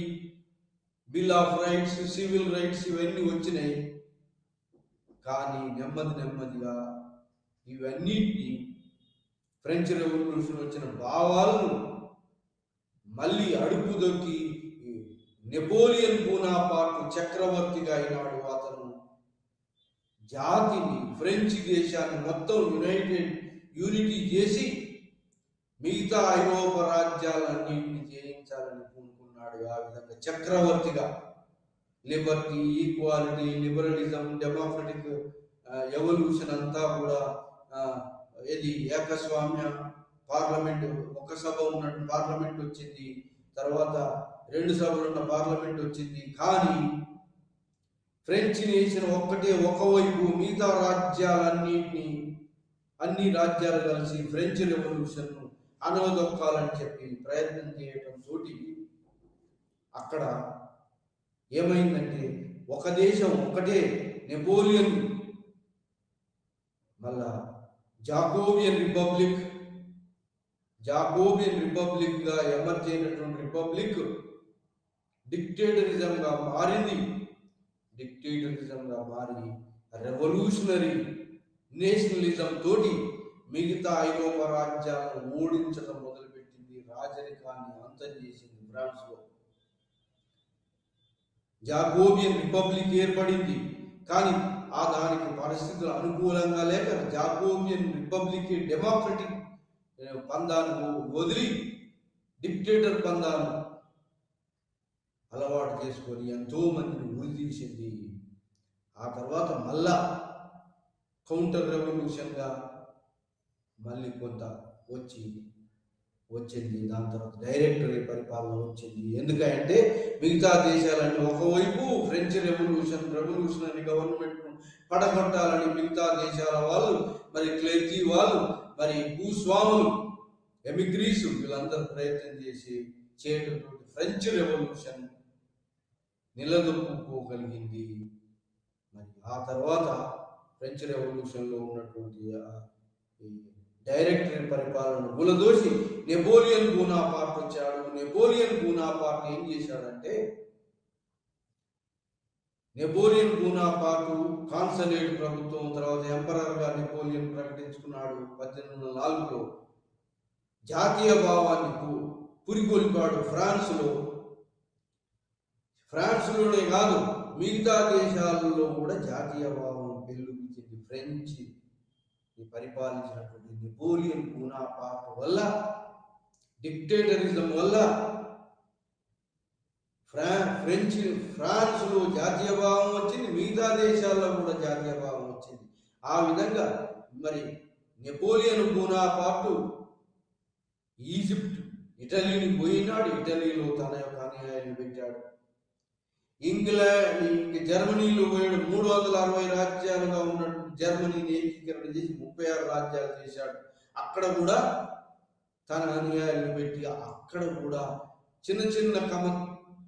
S1: bill of rights, civil rights ఇవన్నీ వచ్చినాయి. కానీ నెమ్మదిగా ఇవన్నిటిని ఫ్రెంచ్ రెవల్యూషన్ వచ్చిన భావాలను మళ్ళీ అడుపు దొక్కి నెపోలియన్ బోనాపార్ట్ చక్రవర్తిగా అయినాడు. అతను జాతిని, ఫ్రెంచ్ దేశాన్ని మొత్తం యూనిటీ చేసి మిగతా ఐరోపా రాజ్యాలన్నింటినీ జయించాలని పూనుకున్నాడు. ఆ విధంగా చక్రవర్తిగా liberty, equality, liberalism, democratic evolution అంతా కూడా ఇది ఏకస్వామ్య పార్లమెంట్, ఒక సభ ఉన్నట్టు పార్లమెంట్ వచ్చింది, తర్వాత 2 సభలు ఉన్న పార్లమెంట్ వచ్చింది. కానీ ఫ్రెంచ్ నేషన్ ఒకవైపు మిగతా రాజ్యాలన్నింటినీ, అన్ని రాజ్యాలు కలిసి ఫ్రెంచ్ రెవల్యూషన్ అనవదొక్కాలని చెప్పి ప్రయత్నం చేయటం తోటి అక్కడ ఏమైందంటే ఒక దేశం ఒకటే నెపోలియన్, మళ్ళా జాకోబియన్ రిపబ్లిక్ గా ఎమర్జ్ అయినటువంటి రిపబ్లిక్ డిక్టేటరిజంగా మారింది. డిక్టేటరిజంగా మారి రెవల్యూషనరీ నేషనలిజం తోటి మిగతా ఐరోపా రాజ్యాలను ఓడించడం మొదలుపెట్టింది. రాజరికాన్ని అంతం చేసింది. ఫ్రాన్స్ లో జాకోబియన్ రిపబ్లిక్ ఏర్పడింది. కానీ దానికి పరిస్థితులు అనుకూలంగా లేక జాకోబియన్ రిపబ్లిక్ డెమోక్రటిక్ పందాలను వదిలి డిక్టేటర్ పందాలను అలవాటు చేసుకొని ఎంతో మందిని ఉరి తీసింది. ఆ తర్వాత మళ్ళా కౌంటర్ రెవల్యూషన్గా మళ్ళీ కొంత వచ్చింది. దాని తర్వాత డైరెక్టరీ పరిపాలన వచ్చింది. ఎందుకంటే మిగతా దేశాలన్నీ ఒకవైపు ఫ్రెంచ్ రెవల్యూషనరీ గవర్నమెంట్ పడగొట్టాలని మిగతా దేశాల వాళ్ళు, మరి క్లెర్కీ వాళ్ళు, మరి భూస్వాములు, ఎమిగ్రీస్ వీళ్ళందరూ ప్రయత్నం చేసి చేయటంతో ఫ్రెంచ్ రెవల్యూషన్ నిలదొక్కుకోగలిగింది. మరి ఆ తర్వాత ఫ్రెంచ్ రెవల్యూషన్లో ఉన్నటువంటి డైరెక్టరీ పరిపాలన గులదోసి నెపోలియన్ బోనాపార్ట్ వచ్చాడు. నెపోలియన్ బోనాపార్ట్ ఏం చేశాడంటే, నెపోలియన్ బోనాపార్ట్ కాన్సలేట్ ప్రభుత్వం, తర్వాత ఎంపరర్గా నెపోలియన్ ప్రకటించుకున్నాడు. 1804లో జాతీయ భావాన్ని పురికొల్పాడు. ఫ్రాన్స్లోనే కాదు మిగతా దేశాలలో కూడా జాతీయ భావం పెళ్ళుకింది. ఫ్రెంచ్ పరిపాలించినటువంటి నెపోలియన్ బోనాపార్ట్ వల్ల, డిక్టేటరిజం వల్ల ఫ్రాన్స్లో జాతీయ భావం వచ్చింది, మిగతా దేశాల్లో కూడా జాతీయ భావం వచ్చింది. ఆ విధంగా మరి నెపోలియన్ బోనాపార్ట్ ఈజిప్ట్, ఇటలీని పోయినాడు. ఇటలీలో తన యొక్క అనుయాయులను పెట్టాడు. జర్మనీలో పోయాడు. 360 రాజ్యాలుగా ఉన్నట్టు జర్మనీని ఏకీకరణ చేసి 36 రాజ్యాలు చేశాడు. అక్కడ కూడా తన అనుయాయులను పెట్టి అక్కడ కూడా చిన్న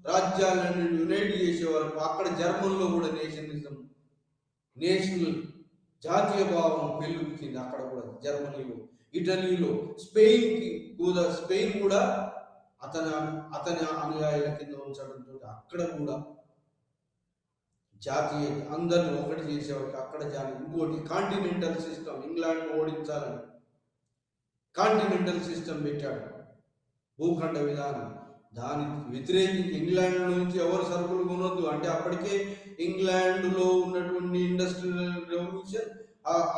S1: రాజ్యాలను యునైట్ చేసేవారు. అక్కడ జర్మన్లో కూడా నేషనల్ జాతీయ భావం పెళ్ళుకింది. అక్కడ కూడా జర్మనీలో, ఇటలీలో, స్పెయిన్ కూడా అతని అనుయాయుల కింద ఉంచడంతో అక్కడ కూడా జాతీయ అందరిని ఒకటి చేసేవారికి అక్కడ ఇంకోటి కాంటినెంటల్ సిస్టమ్, ఇంగ్లాండ్ ఓడించాలని కాంటినెంటల్ సిస్టమ్ పెట్టాడు, భూఖండ విధానం. దానికి వ్యతిరేకించి ఇంగ్లాండ్ నుంచి ఎవరు సరుకులు కొనొద్దు అంటే అప్పటికే ఇంగ్లాండ్లో ఉన్నటువంటి ఇండస్ట్రియల్ రెవల్యూషన్,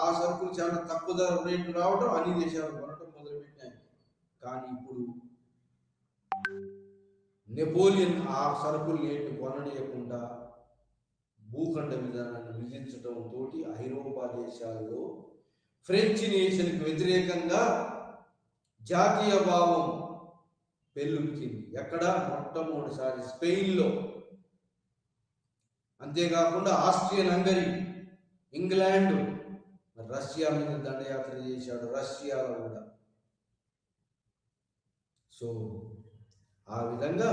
S1: ఆ సరుకులు చాలా తక్కువ ధర రేట్లు రావడం, అన్ని దేశాలు కొనడం మొదలుపెట్టాయి. కానీ ఇప్పుడు నెపోలియన్ ఆ సరుకులు ఏంటి కొననీయకుండా భూఖండ విధానాన్ని విధించడం తోటి ఐరోపా దేశాల్లో ఫ్రెంచ్ నేషన్కి వ్యతిరేకంగా జాతీయ భావం పెళ్ళుకింది. ఎక్కడ? మొట్టమొదటిసారి స్పెయిన్లో. అంతేకాకుండా ఆస్ట్రియన్ హంగరీ, ఇంగ్లాండ్, రష్యా మీద దండయాత్ర చేశాడు. రష్యాలో కూడా. సో ఆ విధంగా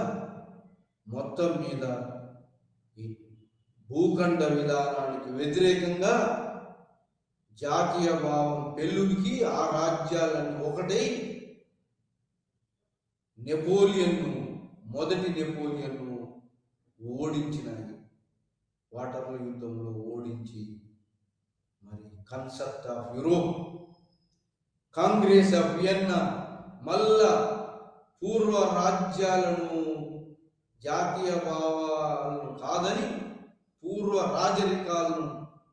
S1: మొత్తం మీద ఈ భూఖండ విధానానికి వ్యతిరేకంగా జాతీయ భావం పెళ్ళుడికి ఆ రాజ్యాలన్నీ ఒకటై మొదటి నెపోలియన్ను ఓడించినాయి. వాటర్ల యుద్ధంలో ఓడించి మరి concept of Europe, Congress of Vienna మళ్ళా పూర్వ రాజ్యాలను, జాతీయ భావాలను కాదని పూర్వ రాజరికాలను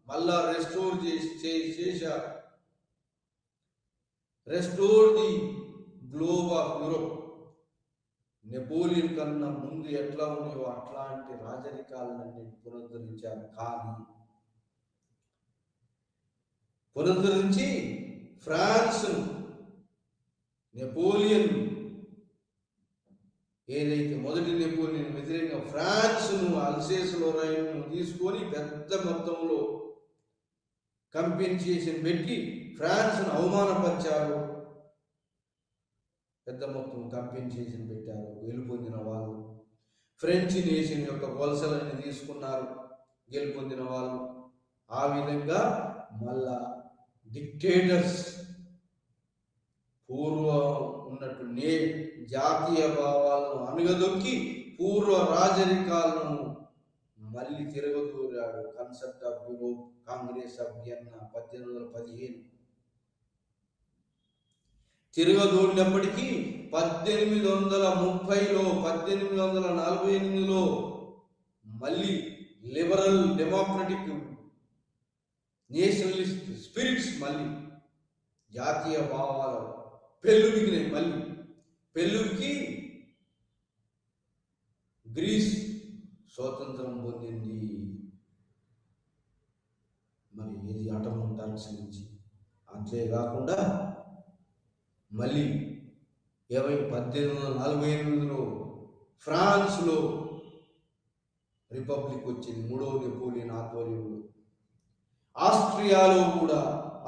S1: మళ్ళా రెస్టోర్ చేశారు. Restore the globe of Europe. Napoleon కన్నా ముందు ఎట్లా ఉన్నాయో అట్లాంటి రాజరికాలన్నీ పునరుద్ధరించారు. కానీ పునరుద్ధరించి ఫ్రాన్స్ నెపోలియన్ ఏదైతే మొదటి నెపోలియన్ వ్యతిరేకంగా ఫ్రాన్స్ను, అల్సేస్ లొరైన్ను తీసుకొని పెద్ద మొత్తంలో కంపెన్సేషన్ పెట్టి ఫ్రాన్స్ను అవమానపరిచారు. పెద్ద మొత్తం కంపెన్సేషన్ పెట్టారు. గెలుపొందిన వాళ్ళు ఫ్రెంచ్ నేషన్ యొక్క వలసలని తీసుకున్నారు గెలుపొందిన వాళ్ళు. ఆ విధంగా మళ్ళా డిక్టేటర్స్ పూర్వ ఉన్నట్టు జాతీయ భావాలను అణగదొక్కి పూర్వ రాజరికాలను మళ్ళీ తిరగదూరాడు. Concept of Europe, Congress of Vienna 1815 తిరగదూడినప్పటికీ 1830లో 1848లో మళ్ళీ లిబరల్ డెమోక్రటిక్ నేషనలిస్ట్ స్పిరిట్స్ మళ్ళీ జాతీయ భావాలు పెళ్ళుడికినాయి. మళ్ళీ పెళ్ళుడికి గ్రీస్ స్వాతంత్రం పొందింది. మరి ఇది అటమన్ టర్క్స్ నుంచి. అంతేకాకుండా మళ్ళీ 1848లో ఫ్రాన్స్లో రిపబ్లిక్ వచ్చింది మూడవ నెపోలియన్ ఆధ్వర్యంలో. ఆస్ట్రియాలో కూడా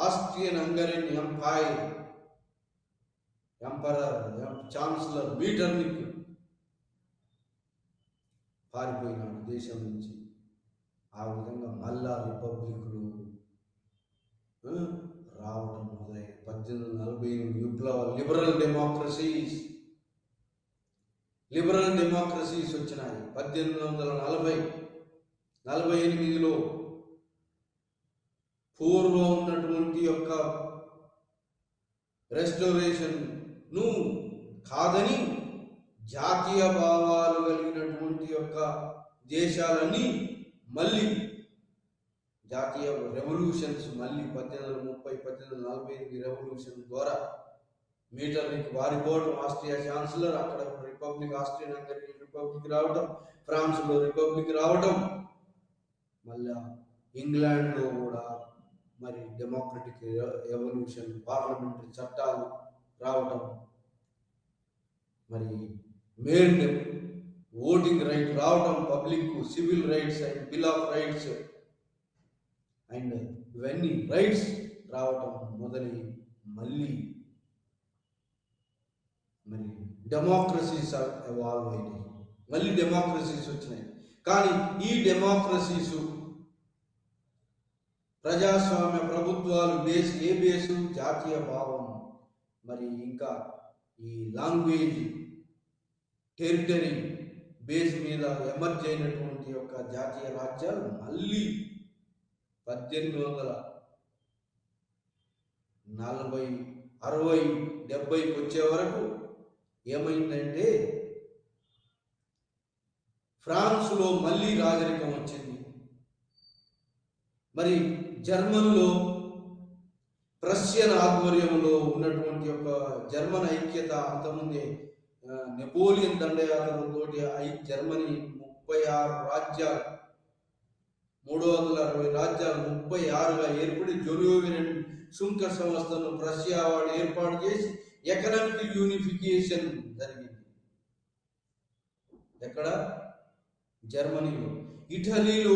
S1: ఆస్ట్రియన్ హంగరియన్ ఎంపరర్ ఛాన్సలర్ మీటర్నిక్ పారిపోయినాడు దేశం నుంచి. ఆ విధంగా మళ్ళా రిపబ్లిక్లు రావడం మొదలైన 1848 విప్లవ లిబరల్ డెమోక్రసీస్ వచ్చినాయి. 1848లో పూర్వం ఉన్నటువంటి యొక్క రెస్టోరేషన్ ను కాదని జాతీయ భావాలు కలిగినటువంటి యొక్క దేశాలన్నీ మళ్ళీ జాతీయ రెవల్యూషన్స్ మళ్ళీ 1830-1848 రెవల్యూషన్ ద్వారా మీటర్నిక్ వారిపోవడం, ఆస్ట్రియా ఛాన్సలర్, అక్కడ రిపబ్లిక్ ఆస్ట్రియన్ హంగరియన్ రిపబ్లిక్ రావడం, ఫ్రాన్స్లో రిపబ్లిక్ రావడం, మళ్ళా ఇంగ్లాండ్లో కూడా మరి డెమోక్రటిక్ ఎవల్యూషన్ పార్లమెంటరీ చట్టాలు రావటం, మరి మేల్ ఓటింగ్ రైట్ రావటం, public civil rights and bill of rights and ఇవన్నీ రైట్స్ రావటం మొదలై మళ్ళీ మరి డెమోక్రసీస్ ఎవాల్వ్ అయినాయి. మళ్ళీ డెమోక్రసీస్ వచ్చినాయి. కానీ ఈ డెమోక్రసీస్ ప్రజాస్వామ్య ప్రభుత్వాలు ఏ బేసు జాతీయ భావం, మరి ఇంకా ఈ లాంగ్వేజ్ టెరిటరీ బేస్ మీద ఎమర్జ్ అయినటువంటి యొక్క జాతీయ రాజ్యాలు మళ్ళీ 1840, 60, 70కి వచ్చే వరకు ఏమైందంటే ఫ్రాన్స్లో మళ్ళీ రాజరికం వచ్చింది. మరి జర్మన్లో ప్రష్యన్ ఆధ్వర్యంలో ఉన్నటువంటి యొక్క జర్మన్ ఐక్యత అంతకుముందే నెపోలియన్ దండయాత్రలతో జర్మనీ 36 రాజ్యాలు 360 రాజ్యాలు 36గా ఏర్పడి జొలియోవియన్ సుంక సంస్థను ప్రష్యా వాడు ఏర్పాటు చేసి ఎకనామిక్ యూనిఫికేషన్ జరిగింది. ఎక్కడ? జర్మనీలో. ఇటలీలో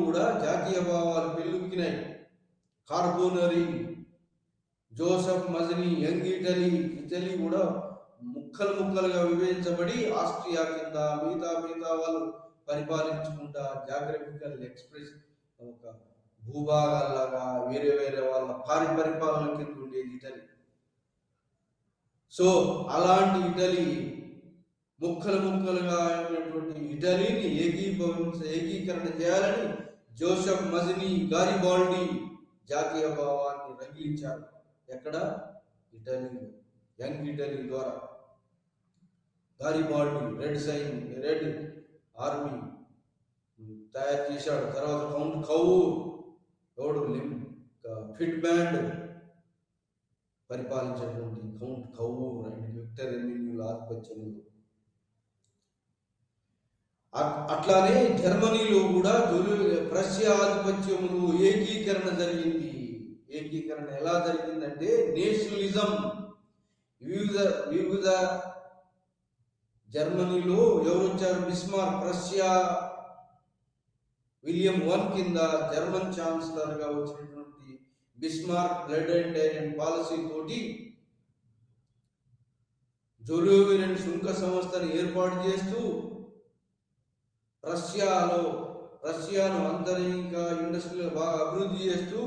S1: కూడా జాతీయ భావాలు పెళ్ళుకినాయి. కార్బోనరీ, జోసెఫ్ మజనీ, యంగ్ ఇటలీ కూడా ముక్కలుగా విభజించబడి ఆస్ట్రియా కింద మిగతా వాళ్ళు పరిపాలించుకుంటా జాగ్రఫికల్ ఎక్స్ప్రెస్ ఒక భూభాగాల్లాగా వేరే వేరే వాళ్ళ పరిపాలన కింద ఉండేది ఇటలీ. సో అలాంటి ఇటలీ ముక్కలు ముక్కలుగా ఉన్నటువంటి ఇటలీని ఏకీకరణ చేయాలని జోసెఫ్ మజినీ గారిబాల్డి జాతీయ భావాన్ని రగిలించారు. ఎక్కడ? ఇటలీలో, యంగ్ ఇటలీ ద్వారా. గారిబాల్డి రెడ్ ఆర్మీ తయారు చేశాడు. తర్వాత కౌంట్ కౌర్, ఫిట్ బ్యాండ్ పరిపాలించినటువంటి count Cavour and Victor Emmanuel ఆధిపత్యంలో. అట్లానే జర్మనీలో కూడా ప్రష్యా ఆధిపత్యంలో ఏకీకరణ జరిగింది. ఏకీకరణ ఎలా జరిగిందంటే నేషనలిజం వివిధ జర్మనీలో ఎవరు వచ్చారు? బిస్మార్క్, ప్రష్యా విలియం I కింద జర్మన్ ఛాన్సలర్ గా వచ్చినటువంటి బిస్మార్క్ బ్లడ్ అండ్ డైరెంట్ పాలసీ తోటి జోలోవెరెన్ సుంక సంస్థను ఏర్పాటు చేస్తూ రష్యాను అంతరింక ఇండస్ట్రీలో బాగా అభివృద్ధి చేస్తూ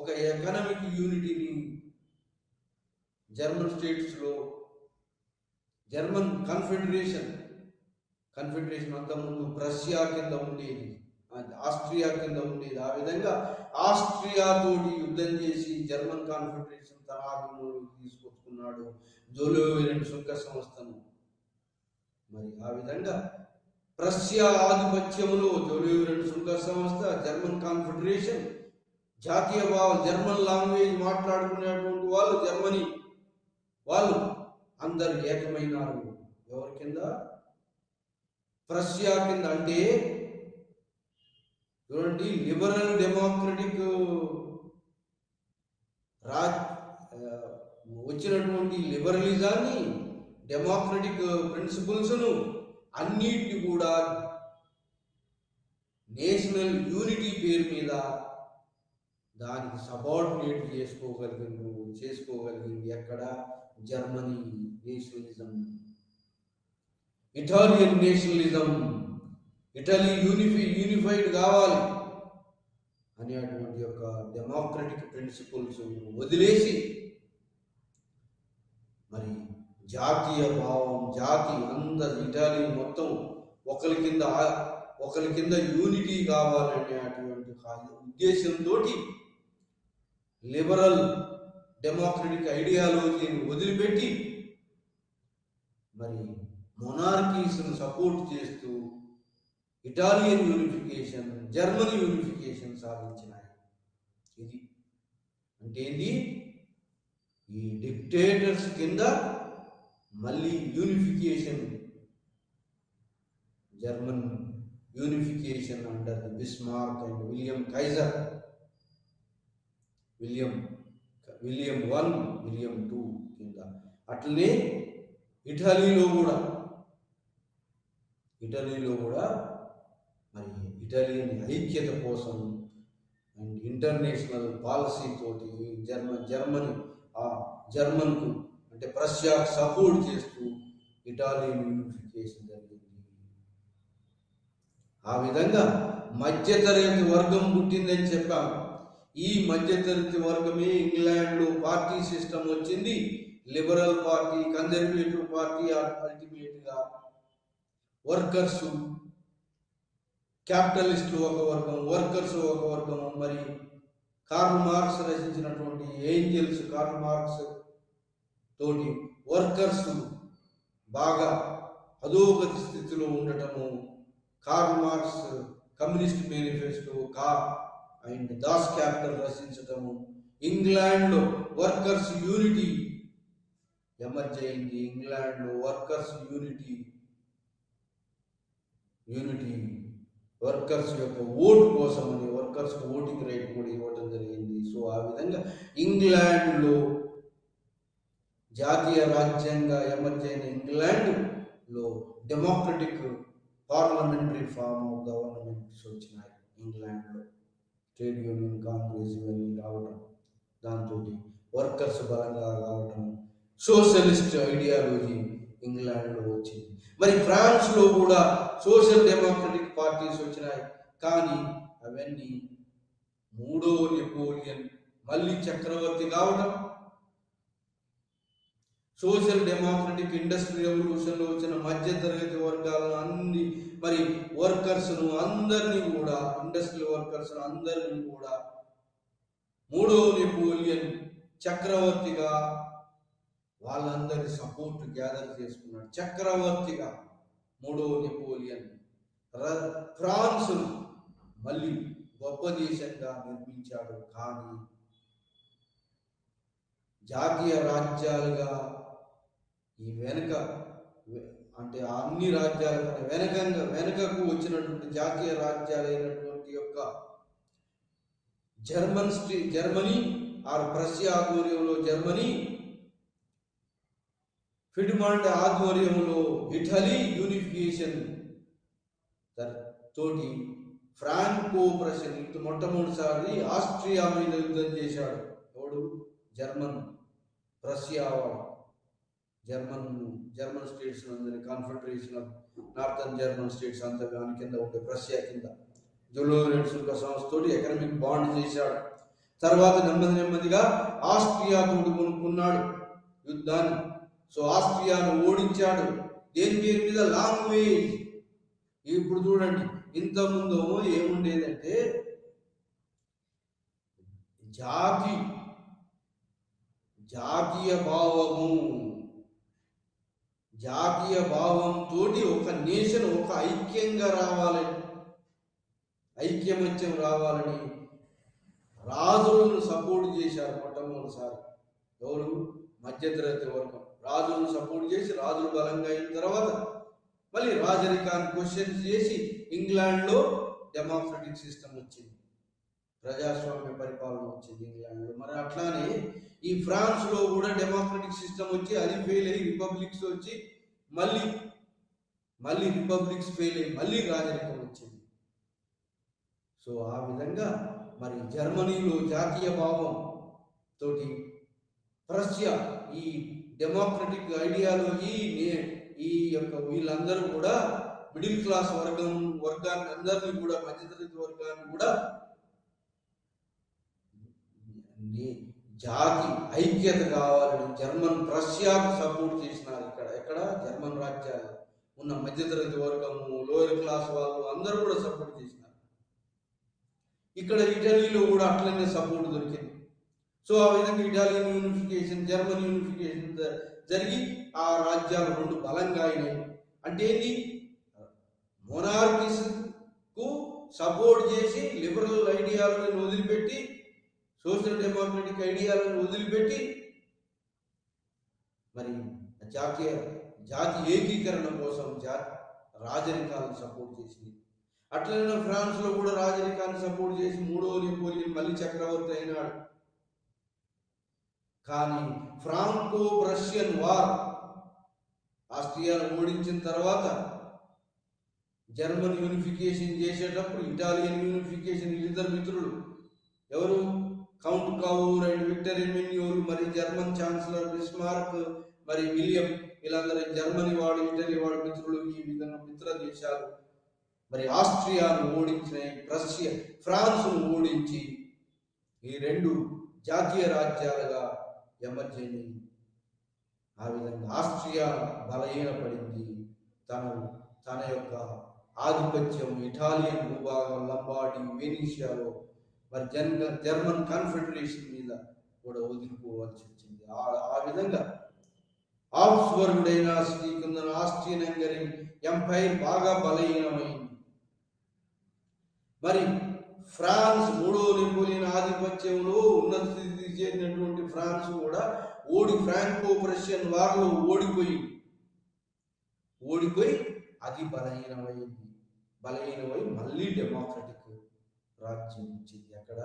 S1: ఒక ఎకనామిక్ యూనిటీని జర్మన్ స్టేట్స్ లో, జర్మన్ కన్ఫెడరేషన్ అంతకుముందు ప్రష్యా కింద ఉండేది, ఆస్ట్రియా కింద ఉండేది. ఆ విధంగా ఆస్ట్రియా తోటి యుద్ధం చేసి జర్మన్ కాన్ఫెడరేషన్ తన ఆధీనంలోకి తీసుకొచ్చుకున్నాడు జోలోవెరెన్ సుంక సంస్థను. మరి ఆ విధంగా ప్రష్యా ఆధిపత్యంలో జోలోవెరెన్ సుంక సంస్థ, జర్మన్ కాన్ఫెడరేషన్, జాతీయ భావం, జర్మన్ లాంగ్వేజ్ మాట్లాడుకునేటువంటి వాళ్ళు అందరు ఏకమైనారు. ఎవరి కింద? ప్రష్యా కింద. అంటే చూడండి, లిబరల్ డెమోక్రటిక్ వచ్చినటువంటి లిబరలిజాన్ని, డెమోక్రటిక్ ప్రిన్సిపల్స్ను అన్నిటిని కూడా నేషనల్ యూనిటీ పేరు మీద దానికి సబార్డినేట్ చేసుకోగలిగింది ఎక్కడ? Germany nationalism, Italian nationalism. Italy unified కావాలి అనేటువంటి యొక్క డెమోక్రటిక్ ప్రిన్సిపల్స్ వదిలేసి మరి జాతీయ భావం, ఇటాలీ మొత్తం ఒకరి కింద యూనిటీ కావాలనేటువంటి ఉద్దేశంతో లిబరల్ డెమోక్రటిక్ ఐడియాలజీని వదిలిపెట్టి మరి మొనార్కీస్ను సపోర్ట్ చేస్తూ ఇటాలియన్ యూనిఫికేషన్, జర్మనీ యూనిఫికేషన్ సాధించినాయి. ఇది అంటే ఏంటి? ఈ డిక్టేటర్స్ కింద మళ్ళీ unification, German unification under Bismarck and William Kaiser, William I, William II కింద. అట్లనే ఇటలీలో కూడా మరి ఇటాలియన్ ఐక్యత కోసం అండ్ ఇంటర్నేషనల్ పాలసీ తోటి జర్మన్కు అంటే ప్రష్యాకు సపోర్ట్ చేస్తూ ఇటాలియన్ యూనిఫికేషన్ జరిగింది. ఆ విధంగా మధ్యతరగతి వర్గం పుట్టిందని చెప్పాము. ఈ మధ్యతరగతి వర్గమే ఇంగ్లాండ్లో పార్టీ సిస్టమ్ వచ్చింది. లిబరల్ పార్టీ, కన్జర్వేటివ్ పార్టీ, అల్టిమేట్గా వర్కర్స్, క్యాపిటలిస్టులు ఒక వర్గం, వర్కర్స్ ఒక వర్గం. మరి కార్ల్ మార్క్స్ రచించినటువంటి ఏంజల్స్, కార్ల్ మార్క్స్ తోటి వర్కర్స్ బాగా అధోగతి స్థితిలో ఉండటము, Karl Marx Communist Manifesto and Das Kapital రచించటము, ఇంగ్లాండ్లో వర్కర్స్ యూనిటీ ఎమర్జ్ అయింది. ఇంగ్లాండ్లో వర్కర్స్ యూనిటీ వర్కర్స్ యొక్క ఓటు కోసమని వర్కర్స్ ఓటింగ్ రైట్ కూడా ఇవ్వడం జరిగింది. సో ఆ విధంగా ఇంగ్లాండ్లో జాతీయ రాజ్యంగా ఎమర్జ్ అయిన ఇంగ్లాండ్లో democratic parliamentary form of governments వచ్చినాయి. ఇంగ్లాండ్లో ట్రేడ్ యూనియన్ కాంగ్రెస్ ఇవన్నీ రావడం, దాంతో వర్కర్స్ బలంగా రావటం, సోషలిస్ట్ ఐడియాలజీ ఇంగ్లాండ్లో వచ్చింది. మరి ఫ్రాన్స్లో కూడా సోషల్ డెమోక్రటిక్ పార్టీస్ వచ్చినాయి. కానీ అవన్నీ మూడో నెపోలియన్ మళ్ళీ చక్రవర్తి కావడం, సోషల్ డెమోక్రటిక్ ఇండస్ట్రీ రెవల్యూషన్లో వచ్చిన మధ్యతరగతి వర్గాలను అన్ని మరి వర్కర్స్ను అందరినీ కూడా, ఇండస్ట్రియల్ వర్కర్స్ అందరినీ కూడా మూడో నెపోలియన్ చక్రవర్తిగా వాళ్ళందరి సపోర్ట్ గ్యాదర్ చేసుకున్నాడు. చక్రవర్తిగా మూడో నెపోలియన్ ఫ్రాన్స్ మళ్ళీ గొప్ప దేశంగా నిర్మించాడు. కానీ జాతీయ రాజ్యాలుగా ఈ అంటే అన్ని రాజ్యాల వెనకకు వచ్చినటువంటి జాతీయ రాజ్యాలైనటువంటి యొక్క జర్మనీ ఆర్ ప్రషియా ఆధ్వర్యంలో జర్మనీ, ఫిడ్మాండ్ ఆధ్వర్యంలో ఇటలీ యూనిఫికేషన్ తోటి ఫ్రాంకో ప్రషన్ మొట్టమొదటిసారి ఆస్ట్రియా మీద యుద్ధం చేశాడు. ఎవడు? ప్రషియా వాడు. జర్మన్ స్టేట్స్ అందరి confederation of northern German states అంతా దాని కింద ఉండే ప్రషియా కింద జూలియస్ సంస్థ తోటి ఎకనామిక్ బాండ్ చేశాడు. తర్వాత నెమ్మదిగా ఆస్ట్రియా తోటి కొనుక్కున్నాడు యుద్ధాన్ని. సో ఆస్ట్రియాను ఓడించాడు. దేని మీద? లాంగ్వేజ్. ఇప్పుడు చూడండి, ఇంతకుముందు ఏముండేదంటే జాతీయ భావంతో ఒక నేషన్ ఒక ఐక్యమత్యం రావాలని రాజులను సపోర్ట్ చేశారు మొట్టమొదటిసారి. ఎవరు? మధ్యతరగతి వర్గం రాజులను సపోర్ట్ చేసి, రాజులు బలంగా అయిన తర్వాత మళ్ళీ రాజరికాన్ని క్వశ్చన్ చేసి ఇంగ్లాండ్లో డెమోక్రటిక్ సిస్టమ్ వచ్చింది, ప్రజాస్వామ్య పరిపాలన వచ్చింది ఇంగ్లాండ్లో. మరి అట్లానే ఈ ఫ్రాన్స్లో కూడా డెమోక్రటిక్ సిస్టమ్ వచ్చి అది ఫెయిల్ అయ్యి రిపబ్లిక్స్ వచ్చి మళ్ళీ రిపబ్లిక్స్ ఫెయిల్ అయ్యి మళ్ళీ రాజరికం వచ్చింది. సో ఆ విధంగా మరి జర్మనీలో జాతీయ భావం తోటి ప్రష్యా ఈ డెమోక్రటిక్ ఐడియాలజీ ఈ యొక్క వీళ్ళందరూ కూడా మిడిల్ క్లాస్ వర్గాన్ని అందరినీ కూడా, మధ్యతరగతి వర్గాన్ని కూడా జాతి ఐక్యత కావాలని ప్రష్యాకు సపోర్ట్ చేసినారు. ఎక్కడ జర్మన్ రాజ్యాలు ఉన్న మధ్యతరగతి వర్గము, లోయర్ క్లాస్ వాళ్ళు అందరూ కూడా సపోర్ట్ చేసినారు. ఇక్కడ ఇటలీలో కూడా అట్లనే సపోర్ట్ దొరికింది. సో ఆ విధంగా ఇటాలియన్ యూనిఫికేషన్, జర్మన్ యూనిఫికేషన్ జరిగి ఆ రాజ్యాలు రెండు బలంగా అయినాయి. అంటే ఏంటి? మొనార్కిస్ కు సపోర్ట్ చేసి లిబరల్ ఐడియాలను వదిలిపెట్టి, సోషల్ డెమోక్రటిక్ ఐడియాలను వదిలిపెట్టి మరి జాతి ఏకీకరణ కోసం రాజరికాలను సపోర్ట్ చేసింది. అట్లనే ఫ్రాన్స్లో కూడా రాజరికాన్ని సపోర్ట్ చేసి మూడో నెపోలియన్ మళ్ళీ చక్రవర్తి అయినాడు. కానీ ఫ్రాంకో ప్రషియన్ వార్ ఆస్ట్రియాను ఓడించిన తర్వాత జర్మన్ యూనిఫికేషన్ చేసేటప్పుడు ఇటాలియన్ యూనిఫికేషన్ ఇద్దరు మిత్రులు, ఎవరు? కౌంట్ కావూర్ అండ్ విక్టర్ ఎమిన్యూల్, మరి జర్మన్ ఛాన్సలర్ బిస్మార్క్, మరి విలియం, వీళ్ళందరూ జర్మనీ వాడు ఇటలీ వాడు మిత్రులు. ఈ విధంగా మిత్ర దేశాలు మరి ఆస్ట్రియాను ఓడించినాయి, ఫ్రాన్స్ను ఓడించి ఈ రెండు జాతీయ రాజ్యాలుగా ఎమర్జెంట్. ఆ విధంగా ఆస్ట్రియా బలహీనపడింది. తన యొక్క ఆధిపత్యం ఇటాలియన్ భూభాగం, లంబార్డీ, వెనీషియాలో మరి జర్మన్ కాన్ఫెడరేషన్ మీద కూడా వదిలిపోవాల్సి వచ్చింది. ఆ విధంగా ఆబ్స్బర్గ్ డైనాసిటీ కింద ఆస్ట్రియన్ హంగరీ ఎంపైర్ బాగా బలహీనమైంది. మరి ఫ్రాన్స్ మూడో నెపోలియన్ ఆధిపత్యంలో ఉన్నత స్థితి చేరినటువంటి ఫ్రాన్స్ కూడా ఫ్రాంకో ప్రషియన్ వార్లో ఓడిపోయి అది బలహీనమై మళ్ళీ డెమోక్రటిక్ రాజ్యం వచ్చింది. అక్కడ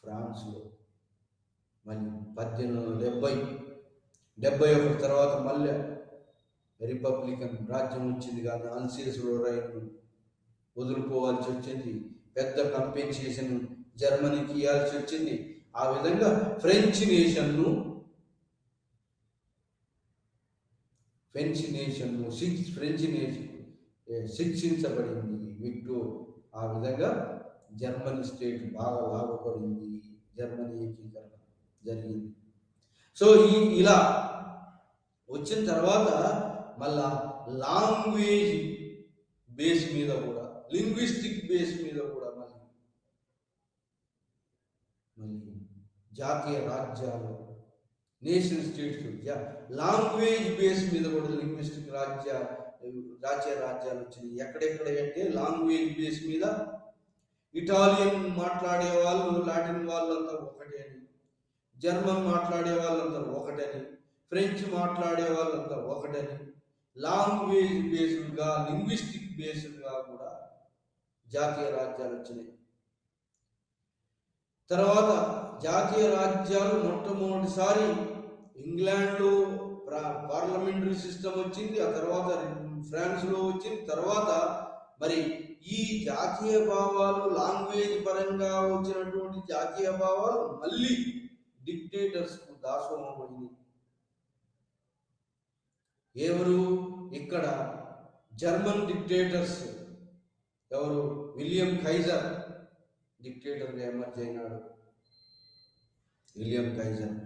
S1: ఫ్రాన్స్లో మళ్ళీ 1871 తర్వాత మళ్ళీ రిపబ్లికన్ రాజ్యం వచ్చింది. కానీ అల్సేస్ లొరైన్ వదులుకోవాల్సి వచ్చింది. పెద్ద కంపెన్సేషన్ జర్మనీకి ఇవ్వాల్సి వచ్చింది. ఆ విధంగా ఫ్రెంచ్ నేషన్ను శిక్షించబడింది విక్టోర్. ఆ విధంగా జర్మనీ స్టేట్ బాగా లాభపడింది, జర్మనీ ఏకీకరణ జరిగింది. సో ఇలా వచ్చిన తర్వాత మళ్ళా లాంగ్వేజ్ బేస్ మీద కూడా, లింగ్విస్టిక్ బేస్ మీద కూడా మళ్ళీ జాతీయ రాజ్యాలు, నేషన్ స్టేట్స్, లాంగ్వేజ్ బేస్ మీద కూడా లింగ్విస్టిక్ జాతీయ రాజ్యాలు వచ్చినాయి. ఎక్కడెక్కడ అంటే లాంగ్వేజ్ బేస్ మీద ఇటాలియన్ మాట్లాడే వాళ్ళు, లాటిన్ వాళ్ళంతా ఒకటే అని, జర్మన్ మాట్లాడే వాళ్ళంతా ఒకటని, ఫ్రెంచ్ మాట్లాడే వాళ్ళంతా ఒకటని, లాంగ్వేజ్ బేస్డ్గా, లింగ్విస్టిక్ బేస్డ్గా కూడా జాతీయ రాజ్యాలు వచ్చినాయి. తర్వాత జాతీయ రాజ్యాలు మొట్టమొదటిసారి ఇంగ్లాండ్లో పార్లమెంటరీ సిస్టమ్ వచ్చింది, ఆ తర్వాత ఫ్రాన్స్లో వచ్చింది. తర్వాత మరి ఈ జాతీయ భావాలు, లాంగ్వేజ్ పరంగా వచ్చినటువంటి జాతీయ భావాలు మళ్ళీ డిక్టేటర్స్కు దాసోహమైంది. ఎవరు ఇక్కడ జర్మన్ డిక్టేటర్స్, ఎవరు? విలియం కైజర్ డిక్టేటర్గా ఎమర్జ్ అయినాడు. విలియం కైజర్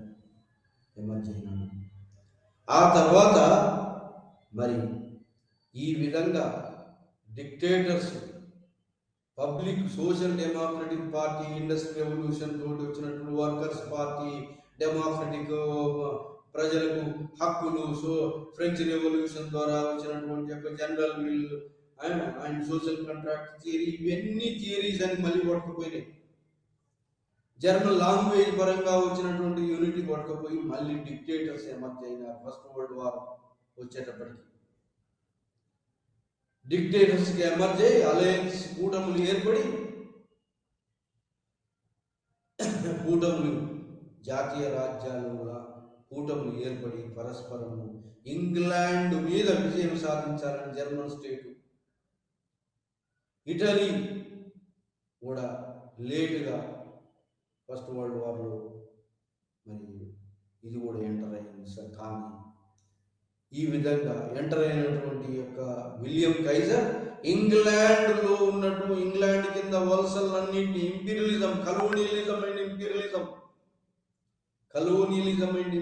S1: ఎమర్జ్ అయినాడు. ఆ తర్వాత మరి ఈ విధంగా dictators, public social democratic party, industrial revolution తోటి వచ్చినటువంటి వర్కర్స్ పార్టీ, డెమోక్రటిక్ ప్రజలకు హక్కులు, ఫ్రెంచ్ రెవల్యూషన్ ద్వారా వచ్చినటువంటి యొక్క general will and social contract theory, ఇవన్నీ థియరీస్ అని మళ్ళీ కొట్టుకుపోయినాయి. జర్మన్ లాంగ్వేజ్ పరంగా వచ్చినటువంటి యూనిటీ కొట్టుకుపోయి మళ్ళీ డిక్టేటర్స్ ఎమర్జ్ అయినారు. ఫస్ట్ వరల్డ్ వార్ వచ్చేటప్పటికి డిక్టేటర్స్కి ఎమర్జ్ అయ్యి అలయన్స్, కూటములు ఏర్పడి, కూటములు, జాతీయ రాజ్యాల కూటములు ఏర్పడి పరస్పరము ఇంగ్లాండ్ మీద విజయం సాధించాలని జర్మన్ స్టేట్, ఇటలీ కూడా లేటుగా ఫస్ట్ వరల్డ్ వార్లో మరి ఇది కూడా ఎంటర్ అయింది సార్. కానీ ఈ విధంగా ఎంటర్ అయినటువంటి యొక్క విలియం కైజర్ ఇంగ్లాండ్లో ఉన్నట్టు, ఇంగ్లాండ్ కింద వలసలన్నింటినీ ఇంపీరియలిజం, కలోనియలిజం అండ్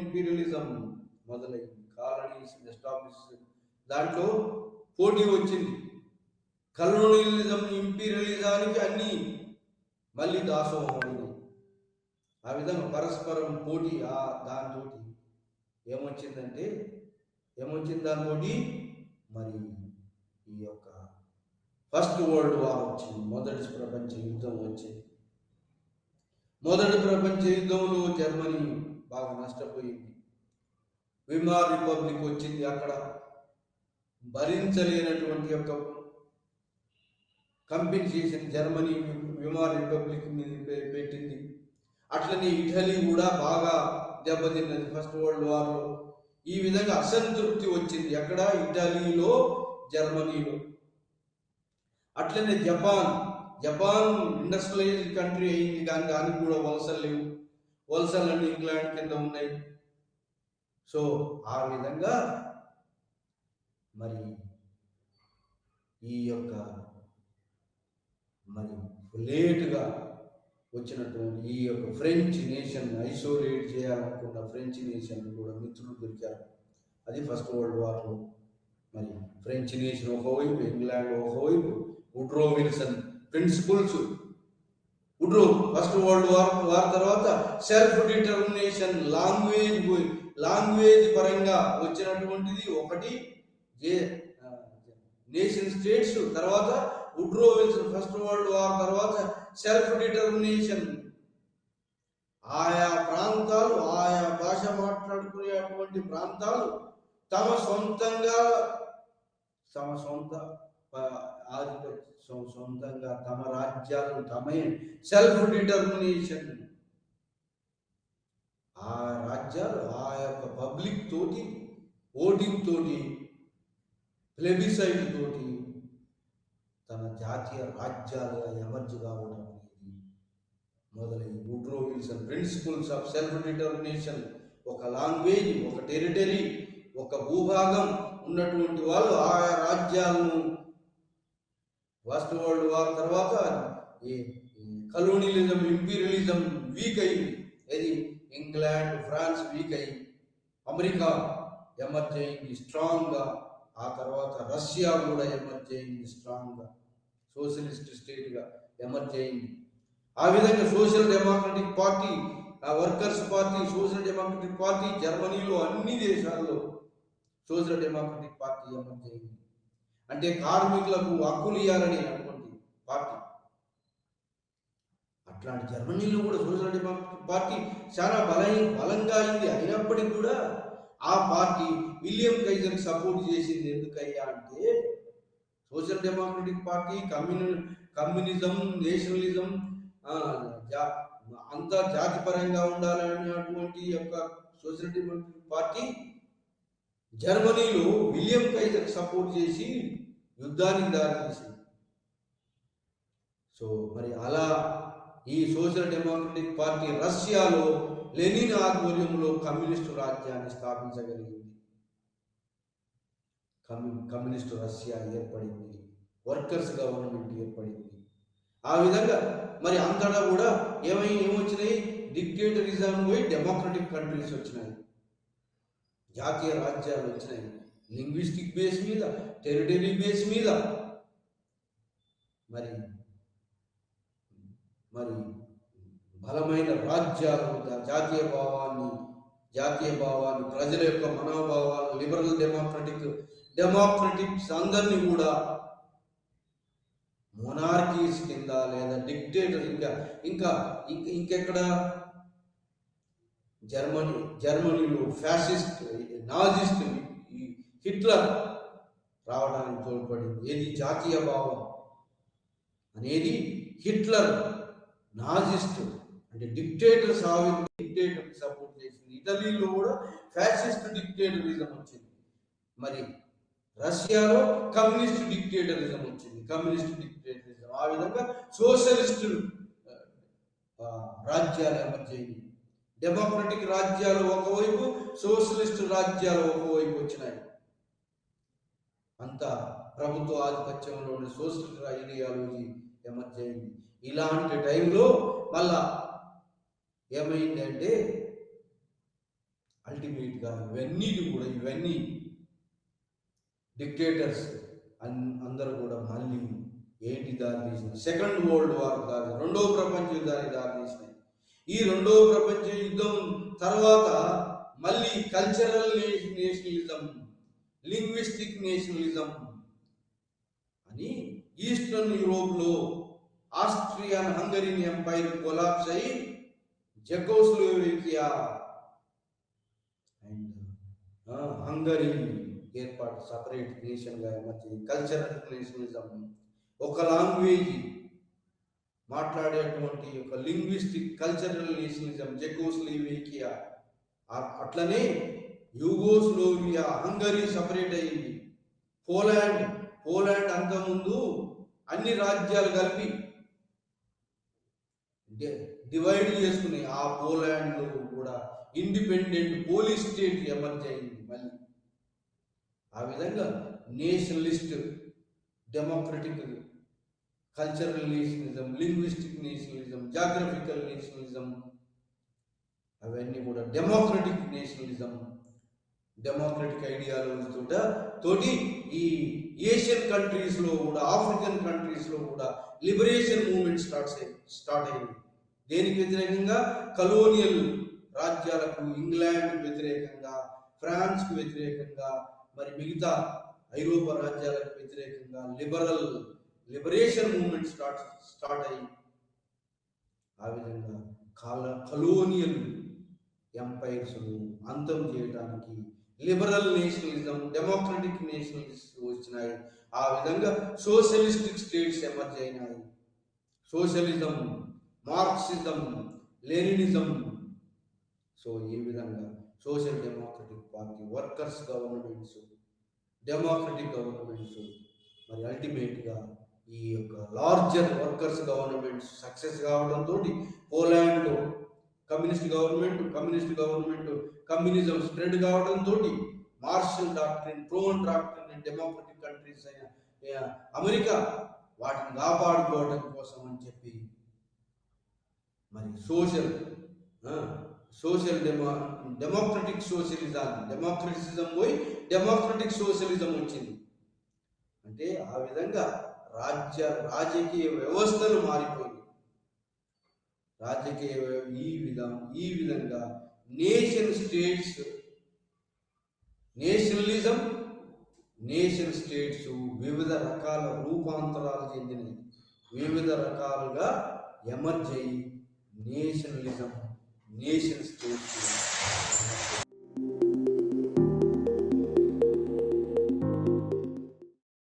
S1: ఇంపీరియలిజం మొదలైంది. కాలనీస్ ఎస్టాబ్లిష్, దాంట్లో పోటీ వచ్చింది. కలోనియలిజం, ఇంపీరియలిజానికి అన్నీ మళ్ళీ దాసోహమైంది. ఆ విధంగా పరస్పరం పోటీ, దాంతో ఏమొచ్చింది దాంతో మరి ఈ యొక్క ఫస్ట్ వరల్డ్ వార్ వచ్చింది, మొదటి ప్రపంచ యుద్ధం వచ్చింది. మొదటి ప్రపంచ యుద్ధంలో జర్మనీ బాగా నష్టపోయింది. విమార్ రిపబ్లిక్ వచ్చింది. అక్కడ భరించలేనటువంటి యొక్క కంపెన్సేషన్ జర్మనీ విమార్ రిపబ్లిక్ మీద పెట్టింది. అట్లనే ఇటలీ కూడా బాగా దెబ్బతిన్నది ఫస్ట్ వరల్డ్ వార్లో. ఈ విధంగా అసంతృప్తి వచ్చింది ఎక్కడ? ఇటలీలో, జర్మనీలో. అట్లనే జపాన్ ఇండస్ట్రియలైజ్డ్ కంట్రీ అయింది, కానీ దానికి కూడా వలసలు లేవు. వలసలన్నీ ఇంగ్లాండ్ కింద ఉన్నాయి. సో ఆ విధంగా మరి ఈ యొక్క మరి లేటుగా వచ్చినటువంటి ఈ యొక్క ఫ్రెంచ్ నేషన్, ఐసోలేట్ చేయాలనుకున్న ఫ్రెంచ్ నేషన్ కూడా మిత్రులు దొరికారు. అది ఫస్ట్ వరల్డ్ వార్లో. మరి ఫ్రెంచ్ నేషన్ ఒకవైపు, ఇంగ్లాండ్ ఒకవైపు, Woodrow Wilson principles, first world war తర్వాత సెల్ఫ్ డిటర్మినేషన్, లాంగ్వేజ్ పరంగా వచ్చినటువంటిది ఒకటి, నేషన్ స్టేట్స్, తర్వాత Woodrow Wilson first world war తర్వాత సెల్ఫ్ డిటర్మినేషన్. ఆయా ప్రాంతాలు, ఆయా భాష మాట్లాడుకునేటువంటి ప్రాంతాలు తమ సొంతంగా తమ రాజ్యాలు తమే సెల్ఫ్ డిటర్మినేషన్. ఆ రాజ్యాలు ఆ యొక్క పబ్లిక్ తోటి, ఓటింగ్ తోటి, ప్లెబిసైట్ తోటి తన జాతీయ రాజ్యాలుగా ఎమర్జ్ కావడం అనేది మొదలైంది. Woodrow Wilson principles of self determination, ఒక లాంగ్వేజ్, ఒక టెరిటరీ, ఒక భూభాగం ఉన్నటువంటి వాళ్ళు ఆయా రాజ్యాలను ఫస్ట్ వరల్డ్ వార్ తర్వాత కలోనియలిజం, ఇంపీరియలిజం వీక్ అయింది. ఏది ఇంగ్లాండ్, ఫ్రాన్స్ వీక్ అయ్యి అమెరికా ఎమర్జ్ అయింది స్ట్రాంగ్గా. ఆ తర్వాత రష్యా కూడా ఎమర్జ్ అయింది స్ట్రాంగ్గా, సోషలిస్ట్ స్టేట్గా ఎమర్జ్ అయింది. ఆ విధంగా social democratic party, workers party, social democratic party జర్మనీలో అన్ని దేశాల్లో సోషల్ డెమోక్రటిక్ పార్టీ ఎమర్జ్ అయింది. అంటే కార్మికులకు హక్కులు ఇవ్వాలని అటువంటి పార్టీ. అట్లాంటి జర్మనీలో కూడా సోషల్ డెమోక్రటిక్ పార్టీ చాలా బలంగా అయింది. అయినప్పటికీ కూడా ఆ పార్టీ విలియం కైజర్కి సపోర్ట్ చేసింది. ఎందుకయ్యా అంటే social democratic party communism, nationalism అంతా జాతిపరంగా ఉండాలనేటువంటి యొక్క సోషల్ డెమోక్రటిక్ పార్టీ జర్మనీలో విలియం కైజర్కి సపోర్ట్ చేసి యుద్ధానికి దారితీసింది. సో మరి అలా ఈ సోషల్ డెమోక్రటిక్ పార్టీ రష్యాలో లెనిన్ ఆధ్వర్యంలో కమ్యూనిస్టు రాజ్యాన్ని స్థాపించగలిగింది. కమ్యూనిస్టు రష్యా ఏర్పడింది, వర్కర్స్ గవర్నమెంట్ ఏర్పడింది. ఆ విధంగా మరి అంతటా కూడా ఏమొచ్చినాయి? డిక్టేటరిజం పోయి డెమోక్రటిక్ కంట్రీస్ వచ్చినాయి, జాతీయ రాజ్యాలు వచ్చినాయి. లింగ్విస్టిక్ బేస్ మీద, టెరిటరీ బేస్ మీద మరి మరి బలమైన రాజ్యాలు జాతీయ భావాన్ని ప్రజల యొక్క మనోభావాలు, లిబరల్ డెమోక్రటిక్స్ అందరినీ కూడా మొనార్కీస్ కింద లేదా డిక్టేటర్ ఇంకెక్కడ జర్మనీలో ఫ్యాసిస్ట్, నాజిస్ట్ హిట్లర్ రావడానికి తోడ్పడింది. ఏది జాతీయ భావం అనేది హిట్లర్, నాజిస్ట్ అంటే డిక్టేటర్ సపోర్ట్ చేసింది. ఇటలీలో కూడా ఫ్యాసిస్ట్ డిక్టేటరిజం వచ్చింది. మరి రష్యాలో కమ్యూనిస్ట్ డిక్టేటరిజం వచ్చింది. ఆ విధంగా సోషలిస్ట్ రాజ్యాలు ఎమర్జయింది. డెమోక్రటిక్ రాజ్యాలు ఒకవైపు, సోషలిస్ట్ రాజ్యాలు ఒకవైపు వచ్చినాయి. అంతా ప్రభుత్వ ఆధిపత్యంలోని సోషలిస్ట్ ఐడియాలజీ ఎమర్జయింది. ఇలాంటి టైంలో మళ్ళా ఏమైందంటే అల్టిమేట్గా ఇవన్నీ డిక్టేటర్స్ అందరూ కూడా మళ్ళీ ఏంటి దారితీసిన సెకండ్ వరల్డ్ వార్ రెండవ ప్రపంచ యుద్ధానికి దారితీసినాయి. ఈ రెండవ ప్రపంచ యుద్ధం తర్వాత మళ్ళీ కల్చరల్ నేషనలిజం, లింగ్విస్టిక్ నేషనలిజం అని ఈస్టర్న్ యూరోప్లో ఆస్ట్రియన్ హంగరీన్ ఎంపైర్ కొలాప్స్ అయి చెకోస్లోవేకియా అండ్ హంగరీ ఏర్పాటు సపరేట్ నేషన్గా ఎమర్జీ. కల్చరల్ నేషనలిజం, ఒక లాంగ్వేజ్ మాట్లాడేటువంటి ఒక లింగ్విస్టిక్ కల్చరల్ నేషనలిజం చెకోస్లోవేకియా. అట్లనే యూగోస్లోవియా, హంగరీ సపరేట్ అయ్యింది. పోలాండ్ అంతకుముందు అన్ని రాజ్యాలు కలిపి డివైడ్ చేసుకుని ఆ పోలాండ్లో కూడా ఇండిపెండెంట్ పోలీస్ స్టేట్ ఎమర్జ్ అయింది మళ్ళీ. ఆ విధంగా Nationalist, democratic, cultural nationalism, linguistic nationalism, geographical nationalism అవన్నీ కూడా డెమోక్రటిక్ నేషనలిజం, డెమోక్రటిక్ ఐడియాలజీ తోటి ఈ ఏషియన్ కంట్రీస్లో కూడా, ఆఫ్రికన్ కంట్రీస్లో కూడా లిబరేషన్ మూవ్మెంట్ స్టార్ట్ అయింది. దేనికి వ్యతిరేకంగా? కలోనియల్ రాజ్యాలకు, ఇంగ్లాండ్కి వ్యతిరేకంగా, ఫ్రాన్స్కి వ్యతిరేకంగా, మరి మిగతా ఐరోపా రాజ్యాలకు వ్యతిరేకంగా లిబరేషన్ మూవ్మెంట్ స్టార్ట్ అయ్యి ఆ విధంగా కలోనియల్ ఎంపైర్స్ను అంతం చేయడానికి లిబరల్ నేషనలిజం, డెమోక్రటిక్ నేషనలిస్ట్ వచ్చినాయి. ఆ విధంగా సోషలిస్టిక్ స్టేట్స్ ఎమర్జ్ అయినాయి. Socialism, Marxism, Leninism. సో ఈ విధంగా social democratic party, workers governments, democratic governments, మరి అల్టిమేట్గా ఈ యొక్క లార్జర్ వర్కర్స్ గవర్నమెంట్స్ సక్సెస్ కావడంతో పోలాండ్లో కమ్యూనిజం స్ప్రెడ్ కావడంతో మార్షల్ డాక్ట్రిన్, ప్రోన్ డాక్ట్రిన్, డెమోక్రటిక్ కంట్రీస్ అయిన అమెరికా వాటిని కాపాడుకోవడం కోసం అని చెప్పి మరి సోషల్ డెమోక్రటిక్ డెమోక్రటిసిజం పోయి డెమోక్రటిక్ సోషలిజం వచ్చింది. అంటే ఆ విధంగా రాజకీయ వ్యవస్థలు మారిపోయింది. ఈ విధంగా నేషన్ స్టేట్స్ వివిధ రకాల రూపాంతరాలు చెందినవి, వివిధ రకాలుగా ఎమర్జ్ అయ్యి నేషన్ స్టేట్స్